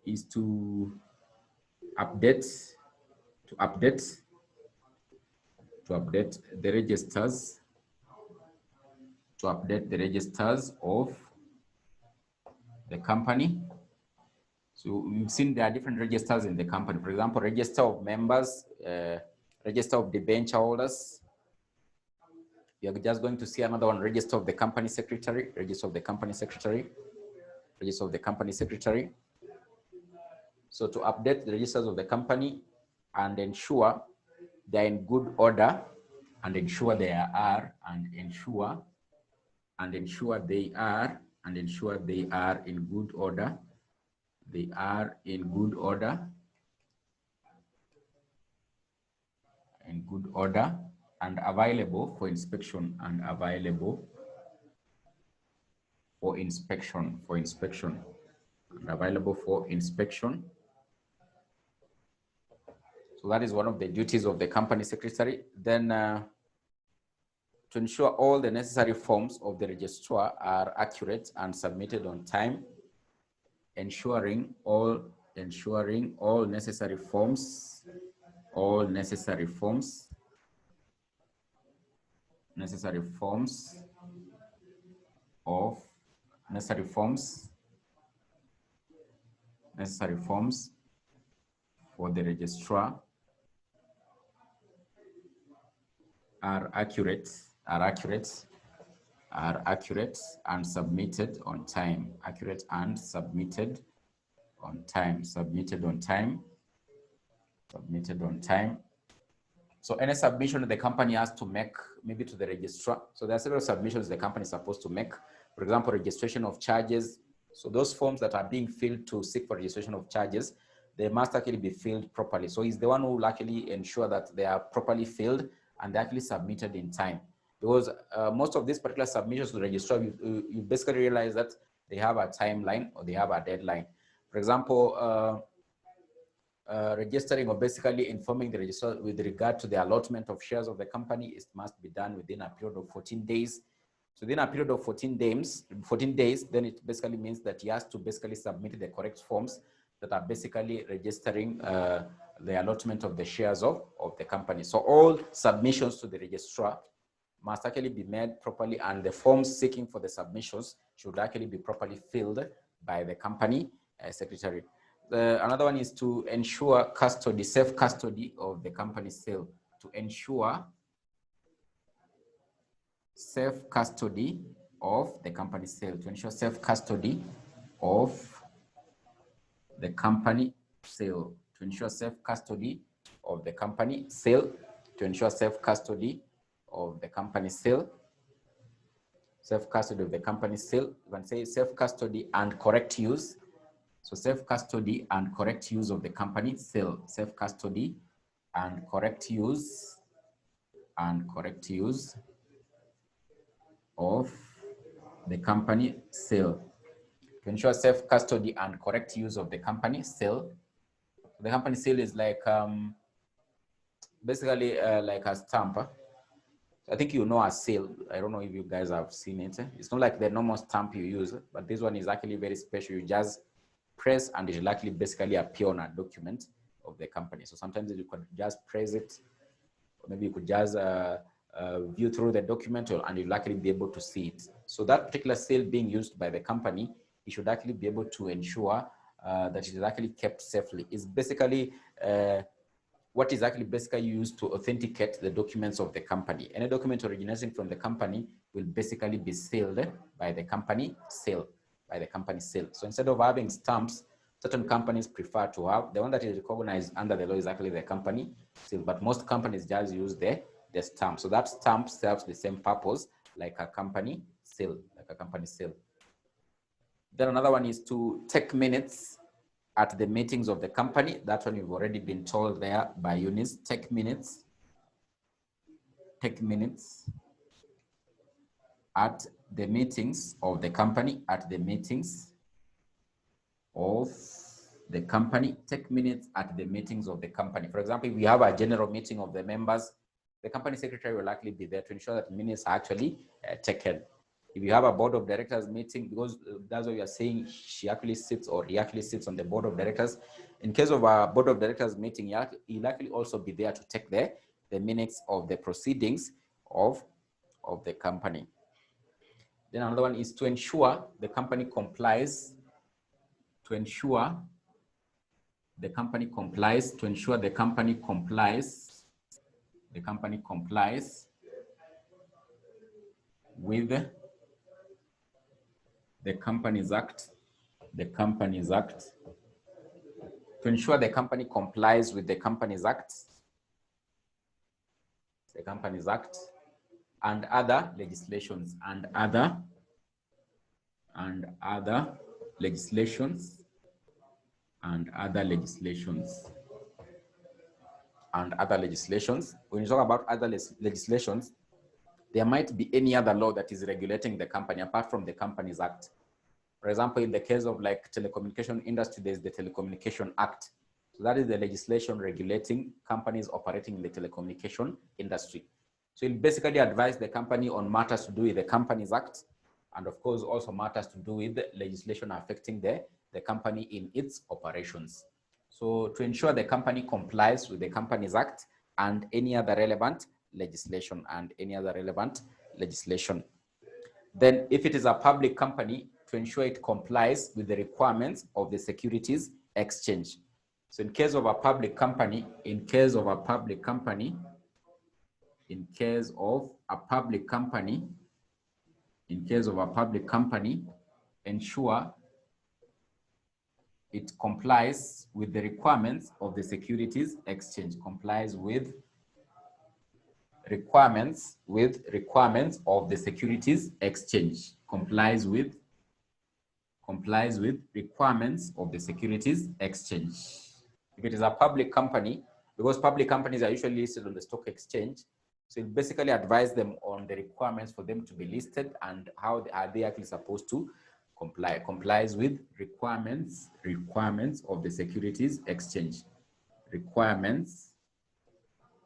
is to update the registers, of the company. So we've seen there are different registers in the company. For example, register of members, register of debenture holders. You're just going to see another one, register of the company secretary, register of the company secretary, register of the company secretary. So to update the registers of the company and ensure they're in good order, and ensure they are, and ensure they are in good order. They are in good order. And available for inspection, and available for inspection, and available for inspection. So that is one of the duties of the company secretary. Then to ensure all the necessary forms of the registrar are accurate and submitted on time, ensuring all necessary forms of for the registrar are accurate and submitted on time. So any submission the company has to make, maybe to the registrar. So there are several submissions the company is supposed to make. For example, registration of charges. So those forms that are being filled to seek for registration of charges, they must actually be filled properly. So he's the one who will actually ensure that they are properly filled and they're actually submitted in time. Because most of these particular submissions to the registrar, you basically realize that they have a timeline or they have a deadline. For example, registering or basically informing the registrar with regard to the allotment of shares of the company, it must be done within a period of 14 days. So within a period of 14 days, then it basically means that he has to basically submit the correct forms that are basically registering the allotment of the shares of the company. So all submissions to the registrar must actually be made properly, and the forms seeking for the submissions should actually be properly filled by the company secretary. Another one is to ensure custody, safe custody of the company's sale. To ensure safe custody of the company's sale. To ensure safe custody of the company sale. To ensure safe custody of the company sale. To ensure safe custody of the company sale. Safe custody of the company sale. You can say safe custody and correct use. So safe custody and correct use of the company sale. Safe custody and correct use of the company sale. To ensure safe custody and correct use of the company sale. The company sale is like basically like a stamp. I think you know a sale. I don't know if you guys have seen it. It's not like the normal stamp you use, but this one is actually very special. You just press and it will actually basically appear on a document of the company. So sometimes you could just press it, or maybe you could just view through the document, and you'll actually be able to see it. So that particular sale being used by the company, it should actually be able to ensure that it is actually kept safely. It's basically what is actually basically used to authenticate the documents of the company. Any document originating from the company will basically be sealed by the company seal, So instead of having stamps, certain companies prefer to have, the one that is recognized under the law is actually the company seal, but most companies just use the stamp. So that stamp serves the same purpose like a company seal, Then another one is to take minutes at the meetings of the company. That one you've already been told there by Eunice. Take minutes at the meetings of the company, Take minutes at the meetings of the company. For example, if we have a general meeting of the members, the company secretary will likely be there to ensure that minutes are actually taken. If you have a board of directors meeting, because that's what you are saying, she actually sits or he actually sits on the board of directors. In case of a board of directors meeting, he'll likely also be there to take the minutes of the proceedings of the company. Then another one is to ensure the company complies. With the Companies Act. To ensure the company complies with the Companies Act. And other legislations. When you talk about other legislations, there might be any other law that is regulating the company apart from the Companies Act. For example, in the case of like telecommunication industry, there's the Telecommunication Act. So that is the legislation regulating companies operating in the telecommunication industry. So it basically advise the company on matters to do with the Companies Act, and of course also matters to do with legislation affecting the company in its operations. So to ensure the company complies with the Companies Act and any other relevant legislation Then if it is a public company, to ensure it complies with the requirements of the Securities Exchange. So in case of a public company, ensure it complies with the requirements of the Securities Exchange, complies with requirements of the Securities Exchange, complies with requirements of the Securities Exchange. If it is a public company, because public companies are usually listed on the stock exchange, so it basically advise them on the requirements for them to be listed and how are they actually supposed to comply. Complies with requirements of the Securities Exchange. Requirements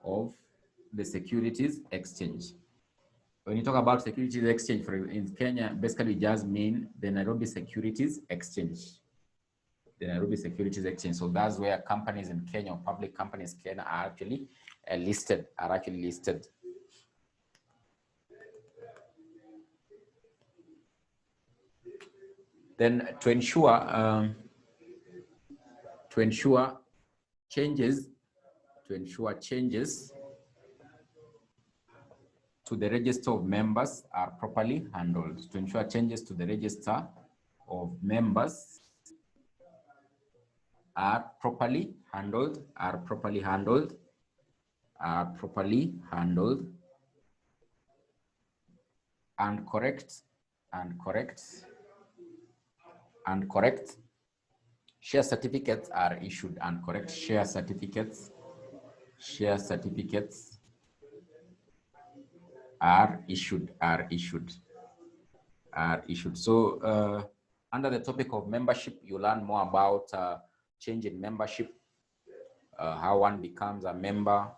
of the Securities Exchange. When you talk about Securities Exchange in Kenya, basically just mean the Nairobi Securities Exchange. So that's where companies in Kenya, or public companies in Kenya, are actually listed. Then to ensure changes to the register of members are properly handled. To ensure changes to the register of members are properly handled and correct. Share certificates are issued and correct. Share certificates are issued. So under the topic of membership, you learn more about change in membership, how one becomes a member.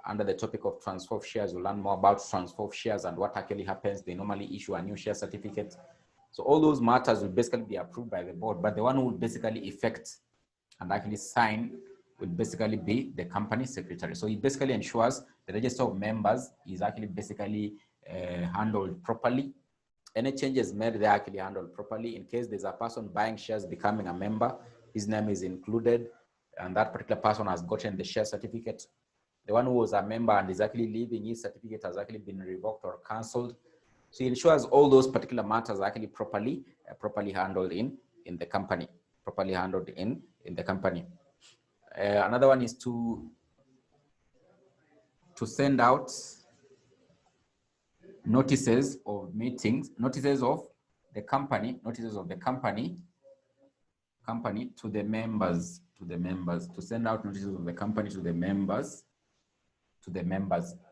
Under the topic of transfer of shares, you learn more about transfer of shares and what actually happens. They normally issue a new share certificate. So all those matters will basically be approved by the board, but the one who will basically effect and actually sign will basically be the company secretary. So it basically ensures the register of members is actually basically handled properly. Any changes made, they're actually handled properly. In case there's a person buying shares, becoming a member, his name is included. and that particular person has gotten the share certificate. The one who was a member and is actually leaving, his certificate has actually been revoked or cancelled. So it ensures all those particular matters are actually properly handled in the company, properly handled in the company. Another one is to send out notices of meetings, notices of the company to the members, to send out notices of the company to the members.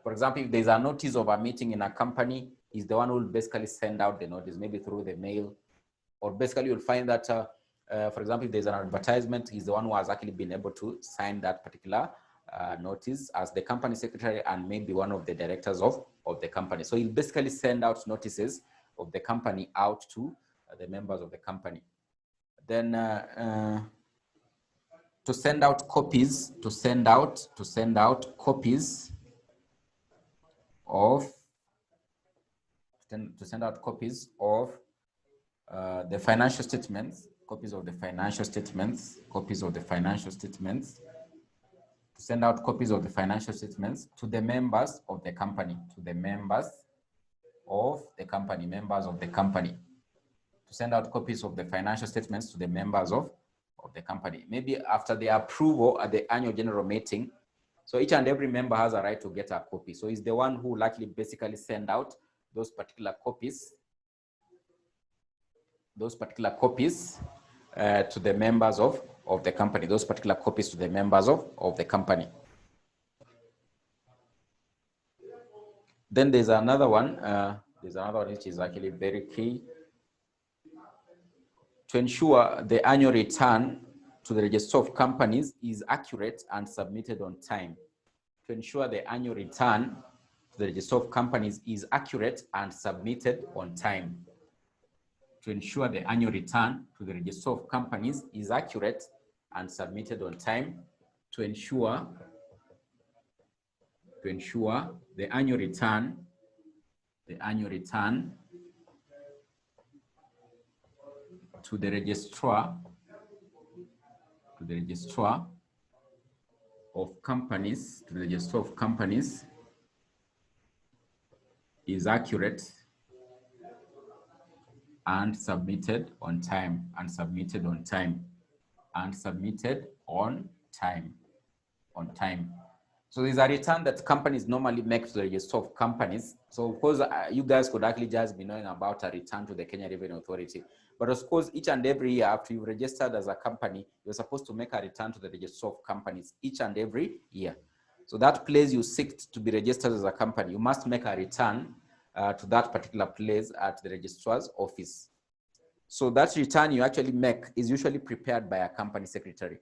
For example, if there's a notice of a meeting in a company, he's the one who will basically send out the notice, maybe through the mail, or basically you'll find that, for example, if there's an advertisement, he's the one who has actually been able to sign that particular notice as the company secretary and maybe one of the directors of the company. So he'll basically send out notices of the company out to the members of the company. Then to send out copies, to send out copies of the financial statements, copies of the financial statements, to send out copies of the financial statements to the members of the company, members of the company, to send out copies of the financial statements to the members of the company. Maybe after the approval at the annual general meeting, so each and every member has a right to get a copy. So he's the one who will actually basically send out those particular copies, to the members of the company, those particular copies to the members of the company. Then there's another one which is actually very key, to ensure the annual return to the register of companies is accurate and submitted on time. To ensure the annual return to the register of companies is accurate and submitted on time. To ensure the annual return to the register of companies is accurate and submitted on time. To ensure the annual return to the registrar of companies, is accurate and submitted on time, So there's a return that companies normally make to the register of companies. So of course, you guys could actually just be knowing about a return to the Kenya Revenue Authority. But of course, each and every year after you've registered as a company, you're supposed to make a return to the register of companies each and every year. So that place you seek to be registered as a company, you must make a return to that particular place at the registrar's office. So that return you actually make is usually prepared by a company secretary.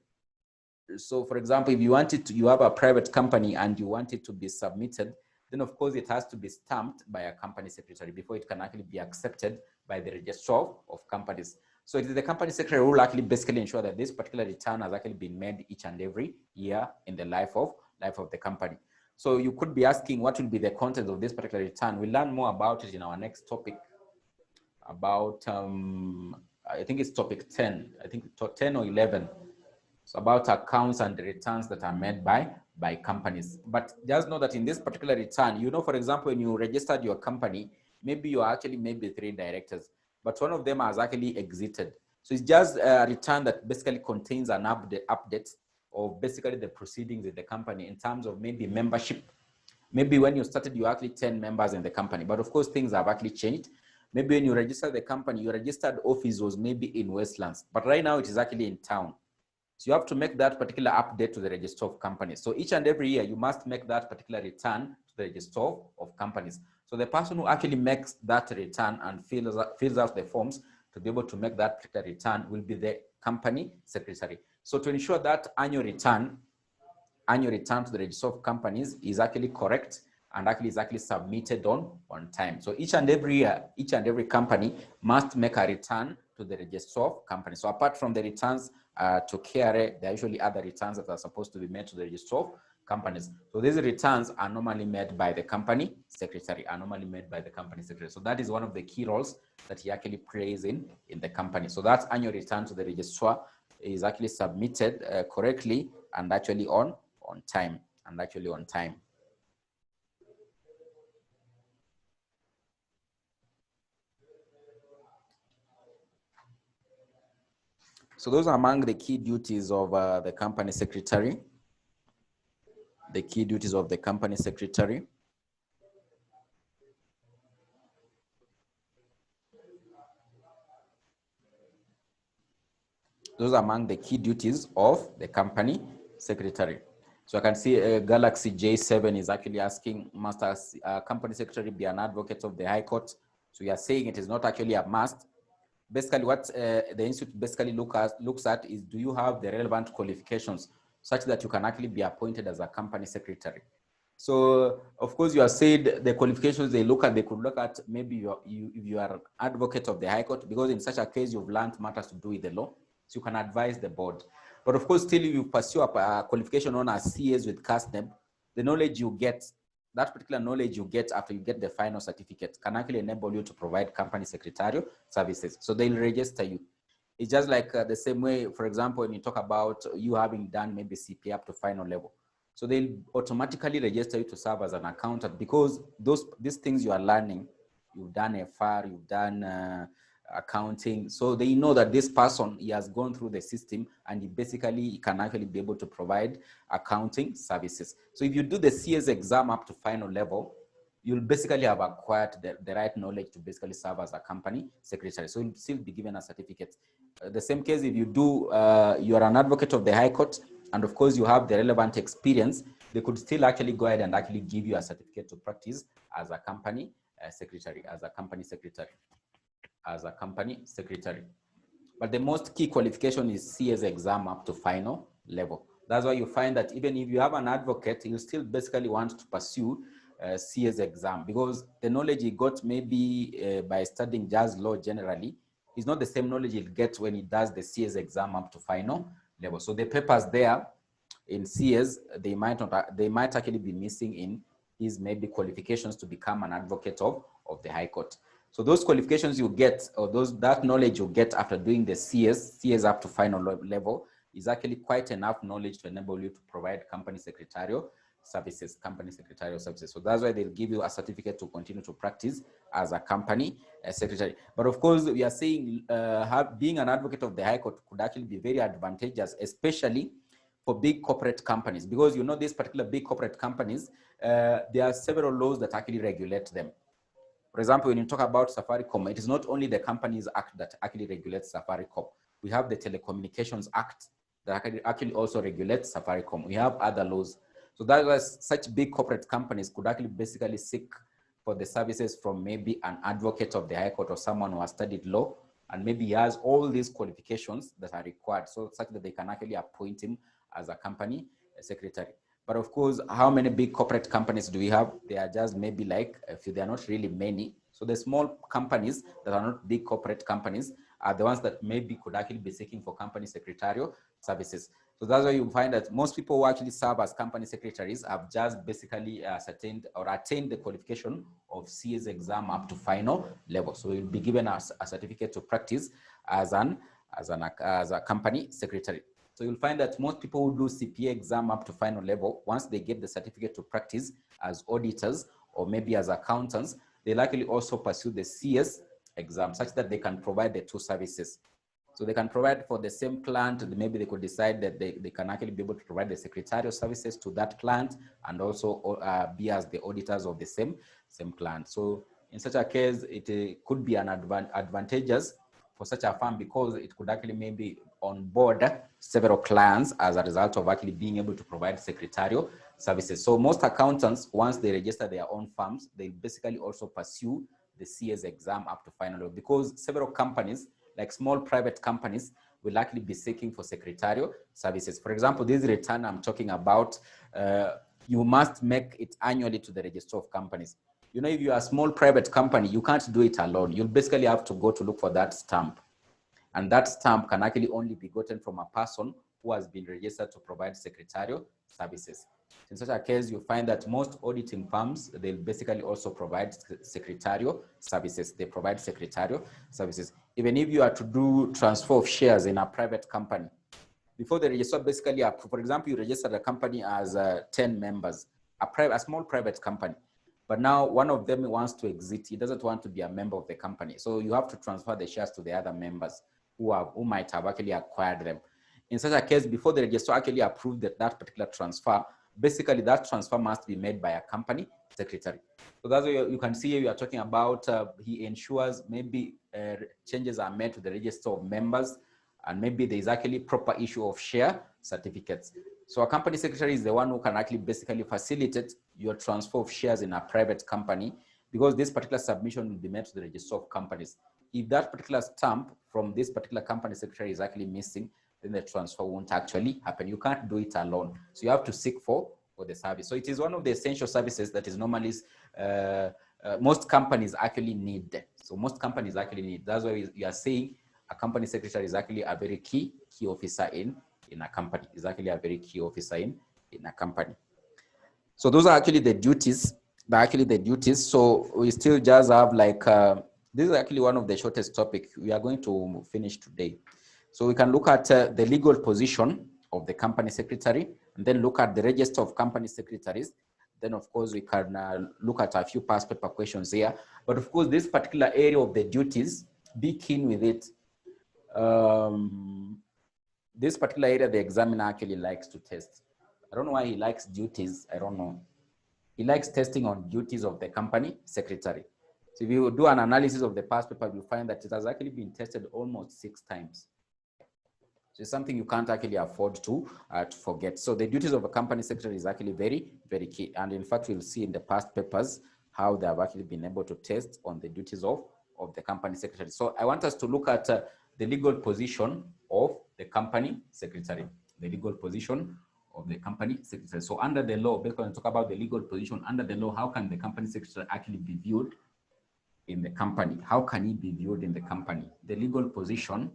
So for example, if you you have a private company and you want it to be submitted, then of course it has to be stamped by a company secretary before it can actually be accepted by the registrar of companies. So it is the company secretary who will actually basically ensure that this particular return has actually been made each and every year in the life of the company. So you could be asking, what will be the content of this particular return? We'll learn more about it in our next topic about, I think it's topic 10, I think 10 or 11. So about accounts and the returns that are made by companies. But just know that in this particular return, you know, for example, when you registered your company, maybe you're actually maybe 3 directors, but one of them has actually exited. So it's just a return that basically contains an update of basically the proceedings in the company in terms of maybe membership. Maybe when you started, you were actually 10 members in the company, but of course things have actually changed. Maybe when you registered the company, your registered office was maybe in Westlands, but right now it is actually in town. So you have to make that particular update to the register of companies. So each and every year, you must make that particular return to the register of companies. So the person who actually makes that return and fills out the forms to be able to make that particular return will be the company secretary. So to ensure that annual return to the register of companies is actually correct and actually is actually submitted on time. So each and every year, each and every company must make a return to the register of companies. So apart from the returns to KRA, there are usually other returns that are supposed to be made to the register of companies. So these returns are normally made by the company secretary, So that is one of the key roles that he actually plays in the company. So that's annual return to the registrar is actually submitted correctly and actually on time. So those are among the key duties of the company secretary. The key duties of the company secretary. Those are among the key duties of the company secretary. So I can see Galaxy J7 is actually asking, must a company secretary be an advocate of the High Court? So we are saying it is not actually a must. Basically, what the institute basically looks at is, do you have the relevant qualifications such that you can actually be appointed as a company secretary? So, of course, you have said the qualifications they could look at maybe if you are an advocate of the High Court, because in such a case, you've learned matters to do with the law, so you can advise the board. But of course, still, if you pursue a qualification known as CS with CASNEB, the knowledge you get, that particular knowledge you get after you get the final certificate can actually enable you to provide company secretarial services. So they'll register you. It's just like the same way, for example, when you talk about you having done maybe CPA up to final level. So they'll automatically register you to serve as an accountant, because these things you are learning, you've done FR, you've done accounting. So they know that this person, he has gone through the system and he basically can actually be able to provide accounting services. So if you do the CS exam up to final level, you'll basically have acquired the right knowledge to basically serve as a company secretary. So you'll still be given a certificate. The same case if you do, you are an advocate of the High Court, and of course you have the relevant experience, they could still actually go ahead and actually give you a certificate to practice as a company secretary, as a company secretary. But the most key qualification is CS exam up to final level. That's why you find that even if you have an advocate, you still basically want to pursue CS exam, because the knowledge he got maybe by studying just law generally is not the same knowledge he'll get when he does the CS exam up to final level. So the papers there in CS, they might actually be missing in his maybe qualifications to become an advocate of the High Court. So those qualifications you get, or that knowledge you get after doing the CS up to final level, is actually quite enough knowledge to enable you to provide company secretarial services. So that's why they'll give you a certificate to continue to practice as a company secretary. But of course, we are saying being an advocate of the High Court could actually be very advantageous, especially for big corporate companies, because you know these particular big corporate companies, there are several laws that actually regulate them. For example, when you talk about Safaricom, it is not only the Companies Act that actually regulates Safaricom. We have the Telecommunications Act that actually also regulates Safaricom. We have other laws. So that's why such big corporate companies could actually basically seek for the services from maybe an advocate of the High Court or someone who has studied law, and maybe he has all these qualifications that are required, so such that they can actually appoint him as a company secretary. But of course, how many big corporate companies do we have? They are just maybe like a few, they are not really many. So the small companies that are not big corporate companies are the ones that maybe could actually be seeking for company secretarial services. So that's why you find that most people who actually serve as company secretaries have just basically attained the qualification of CS exam up to final level. So you'll be given a certificate to practice as a company secretary. So you'll find that most people who do CPA exam up to final level, once they get the certificate to practice as auditors or maybe as accountants, they likely also pursue the CS exam such that they can provide the two services. So they can provide for the same client, maybe they could decide that they can actually be able to provide the secretarial services to that client and also be as the auditors of the same client. So in such a case, it could be an advantageous for such a firm, because it could actually maybe onboard several clients as a result of actually being able to provide secretarial services. So most accountants, once they register their own firms, they basically also pursue the CS exam up to final level, because several companies, like small private companies, will likely be seeking for secretarial services. For example, this return I'm talking about, you must make it annually to the Register of Companies. You know, if you are a small private company, you can't do it alone. You'll basically have to go to look for that stamp. And that stamp can actually only be gotten from a person who has been registered to provide secretarial services. In such a case, you find that most auditing firms, they'll basically also provide secretarial services. They provide secretarial services. Even if you are to do transfer of shares in a private company, before the registrar basically, for example, you registered a company as 10 members, a small private company. But now one of them wants to exit. He doesn't want to be a member of the company. So you have to transfer the shares to the other members who might have actually acquired them. In such a case, before the registrar actually approved that particular transfer, basically that transfer must be made by a company secretary. So that's why you can see we are talking about he ensures maybe changes are made to the register of members, and maybe there is actually proper issue of share certificates. So a company secretary is the one who can actually basically facilitate your transfer of shares in a private company, because this particular submission will be made to the register of companies. If that particular stamp from this particular company secretary is actually missing, then the transfer won't actually happen. You can't do it alone. So you have to seek for the service. So it is one of the essential services that is normally most companies actually need. So most companies actually need. That's why we are saying a company secretary is actually a very key officer in a company. Is actually a very key officer in a company. So those are actually the duties. So we still just have like, this is actually one of the shortest topics we are going to finish today. So we can look at the legal position of the company secretary, and then look at the register of company secretaries. Then of course we can look at a few past paper questions here. But of course this particular area of the duties, be keen with it. This particular area the examiner actually likes to test. I don't know why he likes duties, I don't know. He likes testing on duties of the company secretary. So if you do an analysis of the past paper, you'll find that it has actually been tested almost 6 times. So it's something you can't actually afford to forget. So the duties of a company secretary is actually very, very key. And in fact, we'll see in the past papers how they have actually been able to test on the duties of the company secretary. So I want us to look at the legal position of the company secretary. The legal position of the company secretary. So under the law, basically when we talk about the legal position, under the law, how can the company secretary actually be viewed in the company? How can he be viewed in the company? The legal position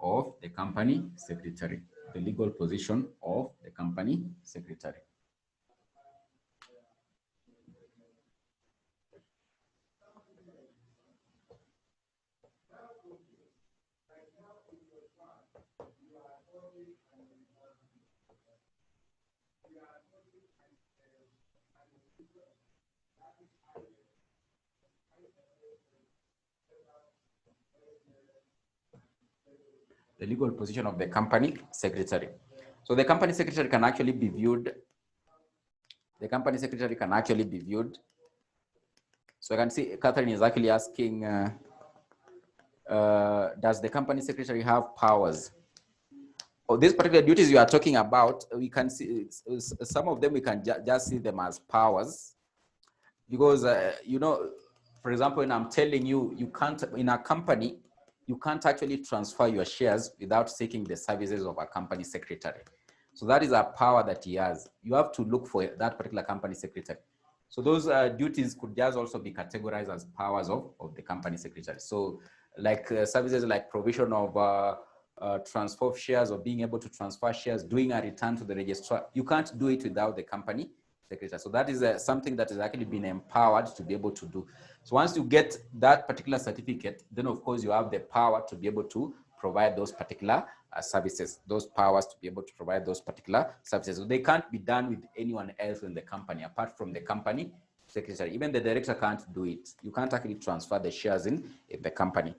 of the company secretary. The legal position of the company secretary. The legal position of the company secretary. So the company secretary can actually be viewed. The company secretary can actually be viewed. So I can see Catherine is actually asking, does the company secretary have powers? Oh, these particular duties you are talking about, we can see some of them, we can just see them as powers, because, you know, for example, when I'm telling you, you can't, in a company, you can't actually transfer your shares without seeking the services of a company secretary. So that is a power that he has. You have to look for that particular company secretary. So those duties could just also be categorized as powers of the company secretary. So like services like provision of transfer of shares, or being able to transfer shares, doing a return to the registrar. You can't do it without the company secretary. So that is something that has actually been empowered to be able to do. So once you get that particular certificate, then of course you have the power to be able to provide those particular services, those powers to be able to provide those particular services. So they can't be done with anyone else in the company apart from the company secretary. Even the director can't do it. You can't actually transfer the shares in the company.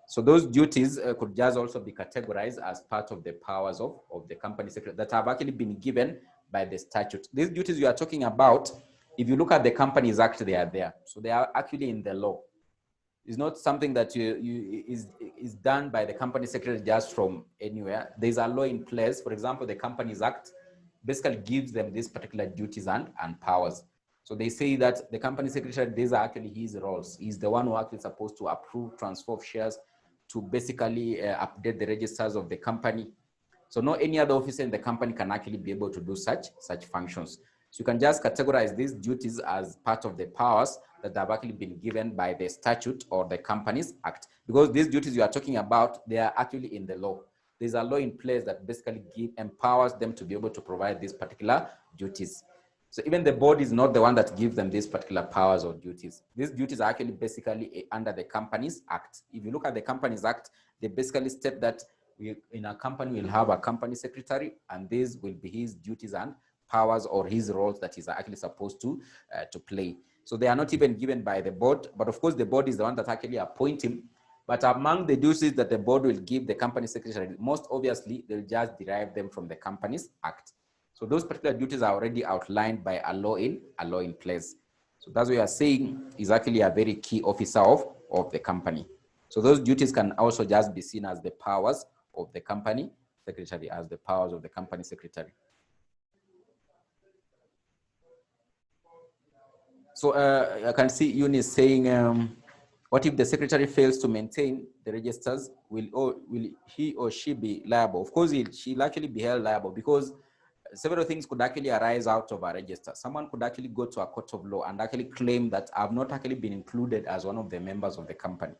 So those duties could just also be categorized as part of the powers of the company secretary that have actually been given by the statute. These duties you are talking about, if you look at the Companies Act, they are there. So they are actually in the law. It's not something that is done by the company secretary just from anywhere. There's a law in place. For example, the Companies Act basically gives them these particular duties and powers. So they say that the company secretary, these are actually his roles. He's the one who actually supposed to approve transfer of shares, to basically update the registers of the company. So not any other officer in the company can actually be able to do such functions. So you can just categorize these duties as part of the powers that have actually been given by the statute or the Companies Act, because these duties you are talking about, they are actually in the law. there's a law in place that basically empowers them to be able to provide these particular duties. So even the board is not the one that gives them these particular powers or duties. These duties are actually basically under the Companies Act. If you look at the Companies Act, they basically state that in a company we'll have a company secretary, and these will be his duties and powers or his roles that he's actually supposed to play. So they are not even given by the board, but of course the board is the one that actually appoints him. But among the duties that the board will give the company secretary, most obviously they'll just derive them from the Companies Act. So those particular duties are already outlined by a law in place. So that's what you are saying is actually a very key officer of the company. So those duties can also just be seen as the powers of the company secretary, as the powers of the company secretary. So I can see Eunice saying, what if the secretary fails to maintain the registers? Will he or she be liable? Of course, she'll actually be held liable, because several things could actually arise out of a register. Someone could actually go to a court of law and actually claim that I've not actually been included as one of the members of the company.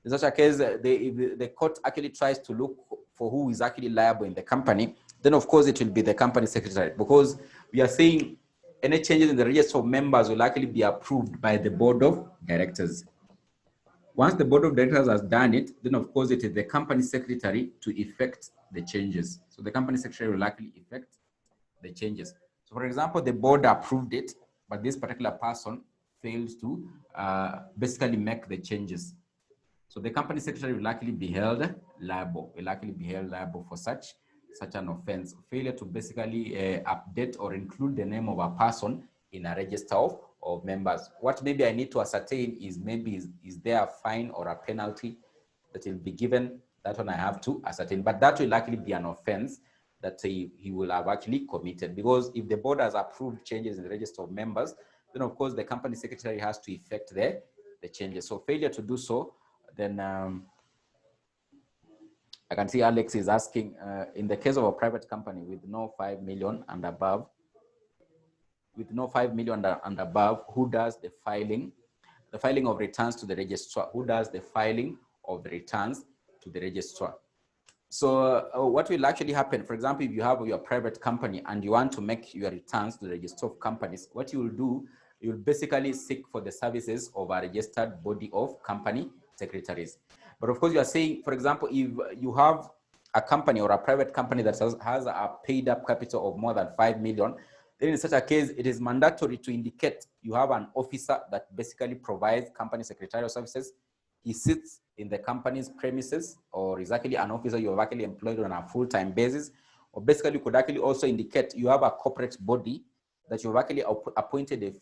In such a case, if the court actually tries to look for who is actually liable in the company, then of course it will be the company secretary, because we are saying any changes in the register of members will actually be approved by the board of directors. Once the board of directors has done it, then of course it is the company secretary to effect the changes. So the company secretary will actually effect the changes. So for example, the board approved it, but this particular person fails to basically make the changes. So the company secretary will likely be held liable, for such an offense. Failure to basically update or include the name of a person in a register of members. What maybe I need to ascertain is maybe is there a fine or a penalty that will be given? That one I have to ascertain, but that will likely be an offense that he will have actually committed, because if the board has approved changes in the register of members, then of course the company secretary has to effect the changes. So failure to do so, then I can see Alex is asking, in the case of a private company with no 5 million and above, who does the filing of returns to the registrar? Who does the filing of the returns to the registrar? So what will actually happen, for example, if you have your private company and you want to make your returns to the register of companies, what you will do, you'll basically seek for the services of a registered body of company secretaries. But of course, you are saying, for example, if you have a company or a private company that has a paid up capital of more than 5 million, then in such a case, it is mandatory to indicate you have an officer that basically provides company secretarial services. He sits in the company's premises, or is actually an officer you have actually employed on a full-time basis, or basically you could actually also indicate you have a corporate body that you've actually appointed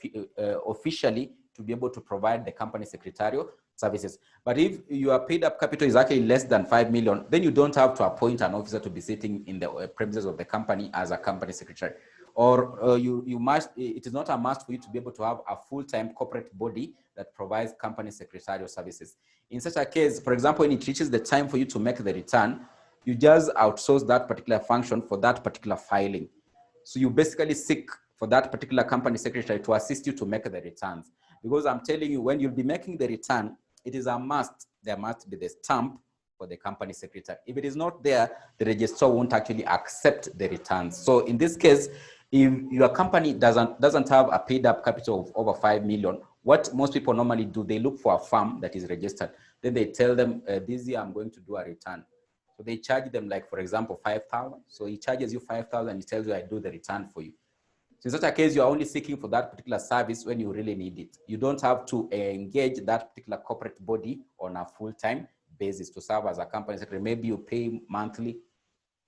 officially to be able to provide the company secretarial services. But if your paid up capital is actually less than 5 million, then you don't have to appoint an officer to be sitting in the premises of the company as a company secretary. Or you must, it is not a must for you to be able to have a full-time corporate body that provides company secretarial services. In such a case, for example, when it reaches the time for you to make the return, you just outsource that particular function for that particular filing. So you basically seek for that particular company secretary to assist you to make the returns. Because I'm telling you, when you'll be making the return, it is a must. There must be the stamp for the company secretary. If it is not there, the registrar won't actually accept the returns. So in this case, if your company doesn't have a paid up capital of over 5 million, what most people normally do, they look for a firm that is registered. Then they tell them, this year I'm going to do a return. So they charge them, like, for example, 5,000. So he charges you 5,000, he tells you, I do the return for you. So in such a case, you're only seeking for that particular service when you really need it. You don't have to engage that particular corporate body on a full-time basis to serve as a company secretary. Maybe you pay monthly.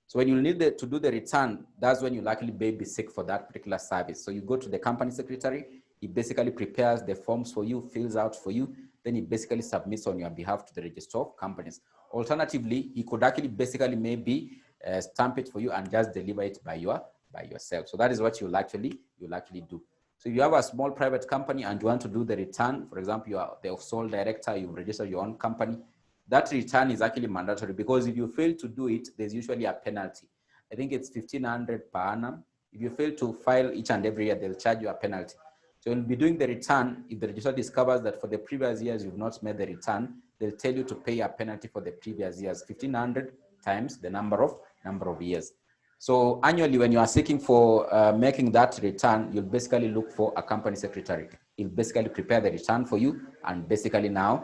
So when you need to do the return, that's when you likely be seek for that particular service. So you go to the company secretary, he basically prepares the forms for you, fills out for you, then he basically submits on your behalf to the register of companies. Alternatively, he could actually basically maybe stamp it for you and just deliver it by yourself. So that is what you'll actually do. So if you have a small private company and you want to do the return, for example, you are the sole director, you've registered your own company, that return is actually mandatory, because if you fail to do it, there's usually a penalty. I think it's 1,500 per annum. If you fail to file each and every year, they'll charge you a penalty. So you'll be doing the return. If the registrar discovers that for the previous years you've not made the return, they'll tell you to pay a penalty for the previous years, 1,500 times the number of years. So annually, when you are seeking for making that return, you'll basically look for a company secretary. He'll basically prepare the return for you and basically now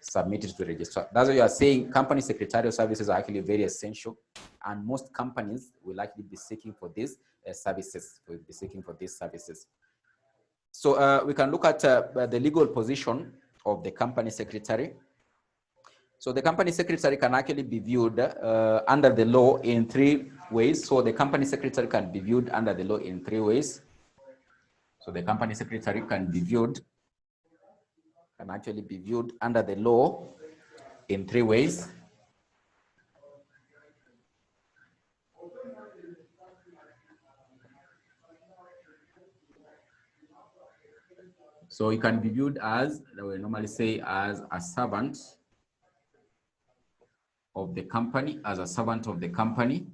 submit it to the registrar. That's why you are saying company secretarial services are actually very essential, and most companies will actually be seeking for these services. Will be seeking for these services. So we can look at the legal position of the company secretary. So the company secretary can actually be viewed under the law in 3 ways. So the company secretary can be viewed under the law in 3 ways. So the company secretary can actually be viewed under the law in 3 ways. So you can be viewed as, we normally say, as a servant of the company, as a servant of the company.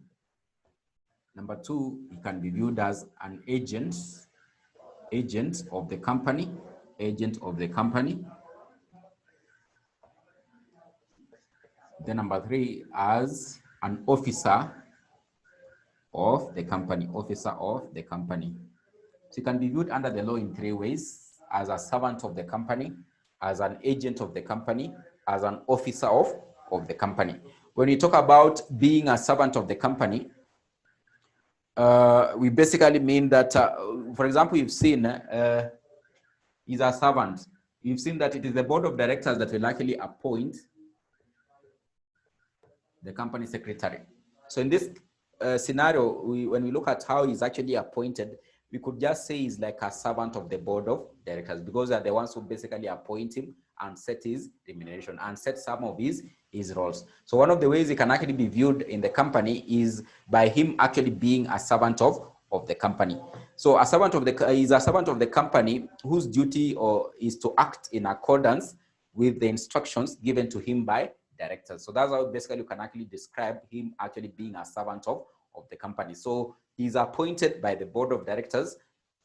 Number 2, you can be viewed as an agent of the company, agent of the company. Then number 3, as an officer of the company, officer of the company. So you can be viewed under the law in 3 ways: as a servant of the company, as an agent of the company, as an officer of the company. When we talk about being a servant of the company, we basically mean that, for example, you've seen is a servant. You've seen that it is the board of directors that will actually appoint the company secretary. So in this scenario, when we look at how he's actually appointed, we could just say he's like a servant of the board of directors, because they're the ones who basically appoint him and set his remuneration and set some of his roles. So one of the ways he can actually be viewed in the company is by him actually being a servant of the company. So a servant of is a servant of the company whose duty is to act in accordance with the instructions given to him by directors. So that's how basically you can actually describe him actually being a servant of the company. So he's appointed by the board of directors,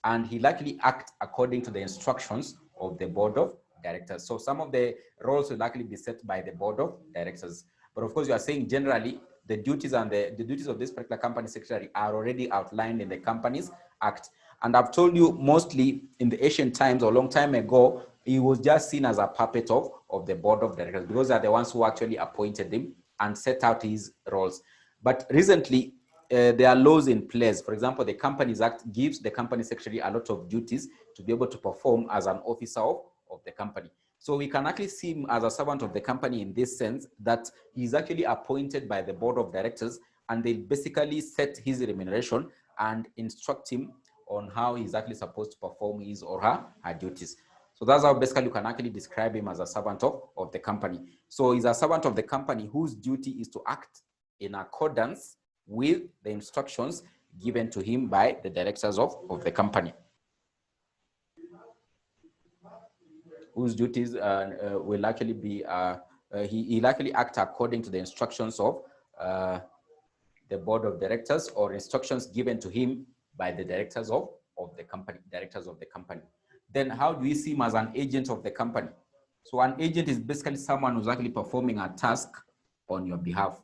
and he likely act according to the instructions of the board of directors. So some of the roles will likely be set by the board of directors. But of course, you are saying generally the duties and the duties of this particular company secretary are already outlined in the Companies Act. And I've told you, mostly in the ancient times or long time ago, he was just seen as a puppet of the board of directors, because they're the ones who actually appointed him and set out his roles. But recently, there are laws in place. For example, the Companies Act gives the company secretary a lot of duties to be able to perform as an officer of the company. So we can actually see him as a servant of the company in this sense, that he's actually appointed by the board of directors, and they basically set his remuneration and instruct him on how he's actually supposed to perform his or her duties. So that's how basically you can actually describe him as a servant of the company. So he's a servant of the company whose duty is to act in accordance with the instructions given to him by the directors of the company. Whose duties will actually be, he'll actually act according to the instructions of the board of directors, or instructions given to him by the directors of the company, directors of the company. Then how do we see him as an agent of the company? So an agent is basically someone who's actually performing a task on your behalf.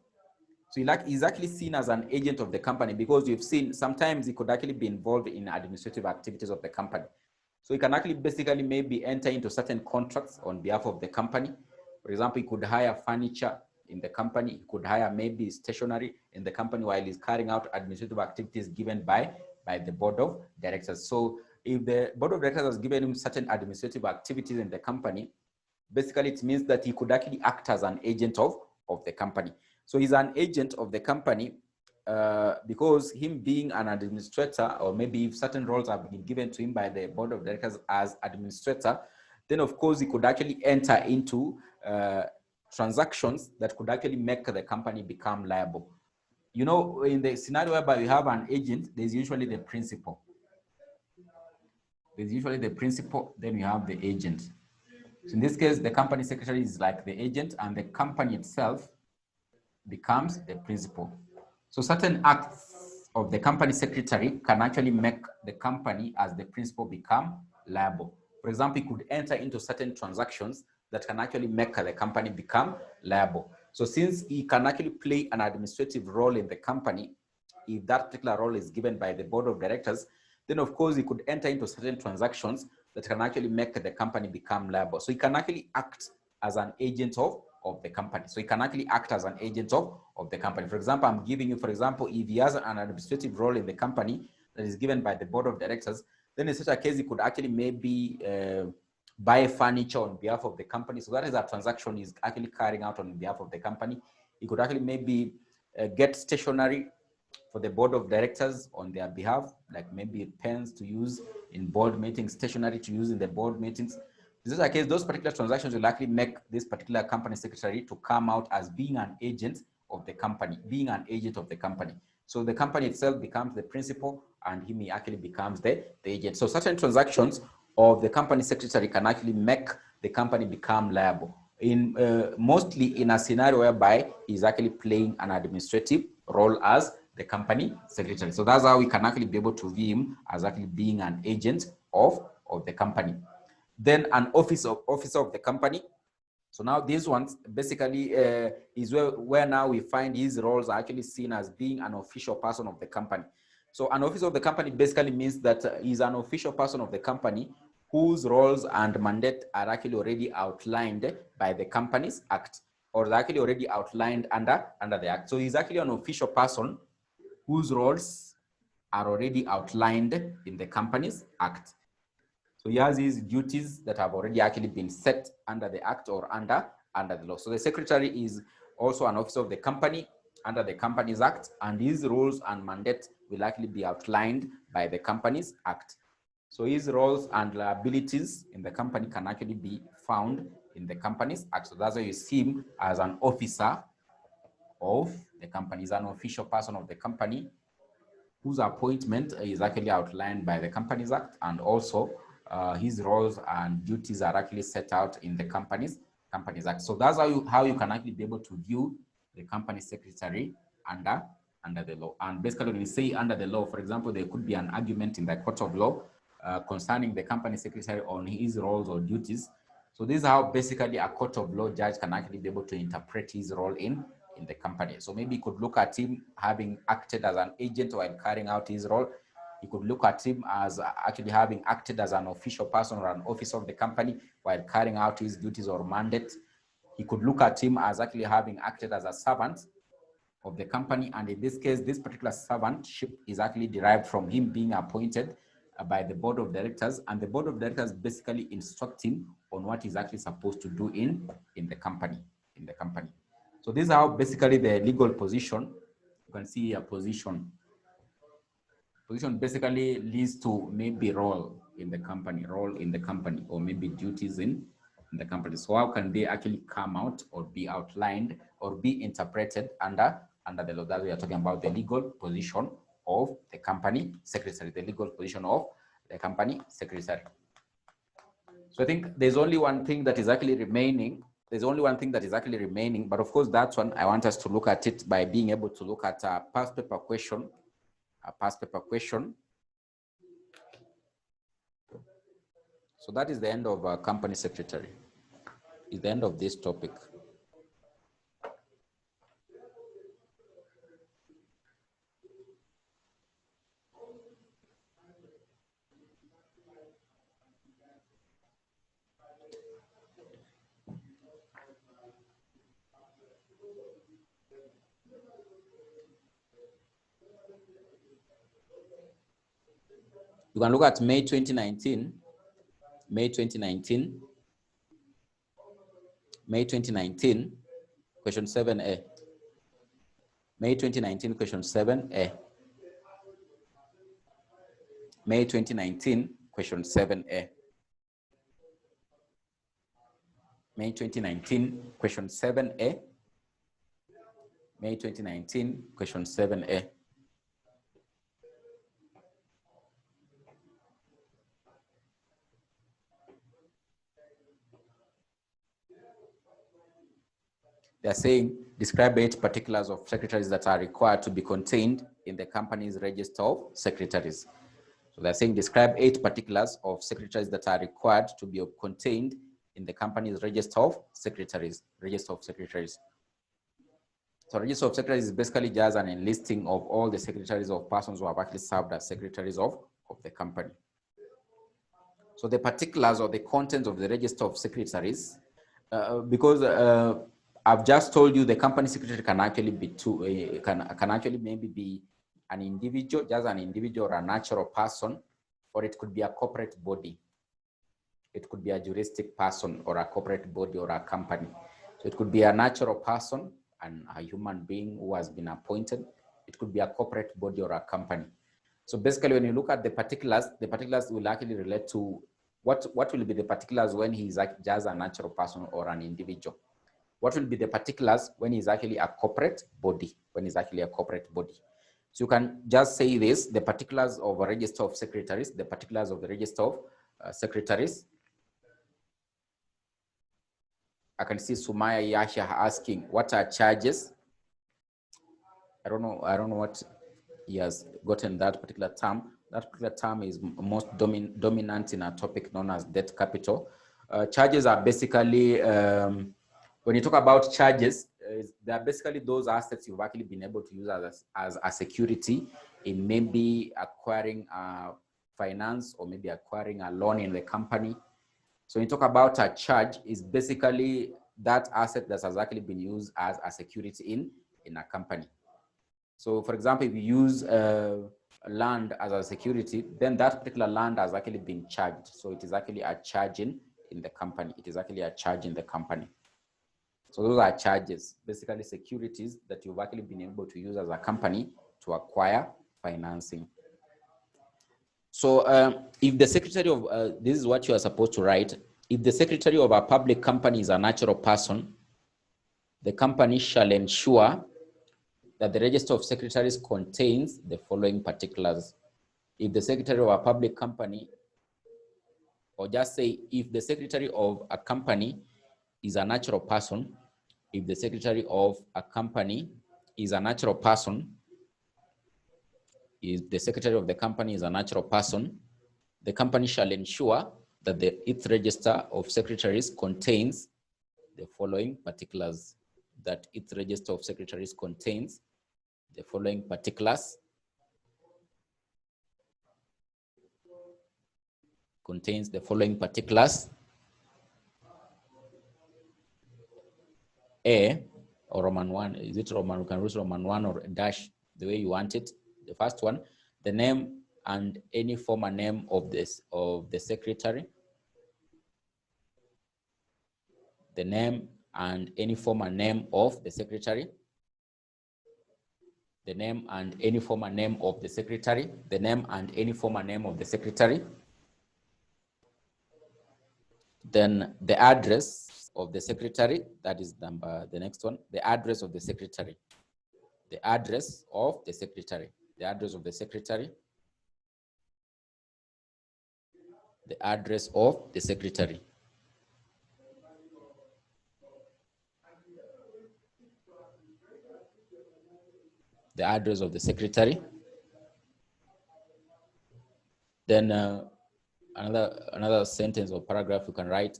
So he's actually seen as an agent of the company, because you've seen sometimes he could actually be involved in administrative activities of the company. So he can actually basically maybe enter into certain contracts on behalf of the company. For example, he could hire furniture in the company. He could hire maybe stationery in the company while he's carrying out administrative activities given by the board of directors. So if the board of directors has given him certain administrative activities in the company, basically it means that he could actually act as an agent of the company. So he's an agent of the company because him being an administrator, or maybe if certain roles have been given to him by the board of directors as administrator, then of course he could actually enter into transactions that could actually make the company become liable. You know, in the scenario whereby we have an agent, there's usually the principal. There's usually the principal, then we have the agent. So in this case, the company secretary is like the agent, and the company itself becomes the principal. So certain acts of the company secretary can actually make the company as the principal become liable. For example, he could enter into certain transactions that can actually make the company become liable. So since he can actually play an administrative role in the company, if that particular role is given by the board of directors, then of course he could enter into certain transactions that can actually make the company become liable. So he can actually act as an agent of the company. So he can actually act as an agent of the company. For example, I'm giving you, for example, if he has an administrative role in the company that is given by the board of directors, then in such a case, he could actually maybe buy furniture on behalf of the company. So that is a transaction he's actually carrying out on behalf of the company. He could actually maybe get stationery for the board of directors on their behalf, like maybe pens to use in board meetings, stationery to use in the board meetings. In such a case, those particular transactions will actually make this particular company secretary to come out as being an agent of the company, So the company itself becomes the principal and he may actually becomes the agent. So certain transactions of the company secretary can actually make the company become liable. In mostly in a scenario whereby he's actually playing an administrative role as the company secretary. So that's how we can actually be able to view him as actually being an agent of the company. Then an officer of the company. So now these ones basically is where now we find his roles are actually seen as being an official person of the company. So an officer of the company basically means that he's an official person of the company whose roles and mandate are actually already outlined by the Companies Act, or they're actually already outlined under the Act. So he's actually an official person whose roles are already outlined in the Companies Act. So he has his duties that have already actually been set under the Act or under the law. So the secretary is also an officer of the company under the Companies Act, and his roles and mandate will actually be outlined by the Companies Act. So his roles and liabilities in the company can actually be found in the Companies Act. So that's why you see him as an officer of the company. He's an official person of the company whose appointment is actually outlined by the Companies Act, and also his roles and duties are actually set out in the Companies Act. So that's how you can actually be able to view the company secretary under the law. And basically, when we say under the law, for example, there could be an argument in the court of law concerning the company secretary on his roles or duties. So this is how basically a court of law judge can actually be able to interpret his role in the company. So maybe you could look at him having acted as an agent while carrying out his role. You could look at him as actually having acted as an official person or an officer of the company while carrying out his duties or mandate. He could look at him as actually having acted as a servant of the company. And in this case, this particular servantship is actually derived from him being appointed by the board of directors, and the board of directors basically instruct him on what he's actually supposed to do in the company. So this is how basically the legal position, you can see a position basically leads to maybe role in the company, or maybe duties in the company. So how can they actually come out or be outlined or be interpreted under the law? That we are talking about the legal position of the company secretary, the legal position of the company secretary. So I think there's only one thing that is actually remaining. But of course, that one, I want us to look at it by being able to look at a past paper question. So that is the end of company secretary. Is the end of this topic. You can look at May 2019, question 7A. May 2019, question 7A. May 2019, question 7A. May 2019, question 7A. May 2019, question 7A. They're saying, describe 8 particulars of secretaries that are required to be contained in the company's register of secretaries. So they're saying, describe 8 particulars of secretaries that are required to be contained in the company's register of secretaries. So register of secretaries is basically just an enlisting of all the secretaries of persons who have actually served as secretaries of the company. So the particulars or the contents of the register of secretaries, because I've just told you the company secretary can actually be can actually maybe be an individual, just an individual or a natural person, or it could be a corporate body. It could be a juristic person or a corporate body or a company. So it could be a natural person and a human being who has been appointed. It could be a corporate body or a company. So basically, when you look at the particulars will actually relate to what will be the particulars when he's just a natural person or an individual. What will be the particulars when he's actually a corporate body, So you can just say this, the particulars of a register of secretaries, the particulars of the register of secretaries. I can see Sumaya Yasha asking, what are charges? I don't know what he has gotten that particular term. That particular term is most dominant in a topic known as debt capital. Charges are basically, when you talk about charges, they are basically those assets you've actually been able to use as a security in maybe acquiring finance or maybe acquiring a loan in the company. So when you talk about a charge, is basically that asset that has actually been used as a security in a company. So for example, if you use land as a security, then that particular land has actually been charged. So it is actually a charge in the company. It is actually a charge in the company. So those are charges, basically securities that you've actually been able to use as a company to acquire financing. So if the secretary of, this is what you are supposed to write. If the secretary of a public company is a natural person, the company shall ensure that the register of secretaries contains the following particulars. If the secretary of a public company, or just say, if the secretary of a company is a natural person, if the secretary of a company is a natural person, if the secretary of the company is a natural person, the company shall ensure that its register of secretaries contains the following particulars. That its register of secretaries contains the following particulars. Contains the following particulars. A or Roman 1, is it Roman? You can use Roman 1 or a dash, the way you want it. The first one, the name and any former name of the secretary. The name and any former name of the secretary. The name and any former name of the secretary. The name and any former name of the secretary. Then the address of the secretary, that is the next one, the address of the secretary. The address of the secretary. The address of the secretary. The address of the secretary. The address of the secretary. Then another sentence or paragraph you can write.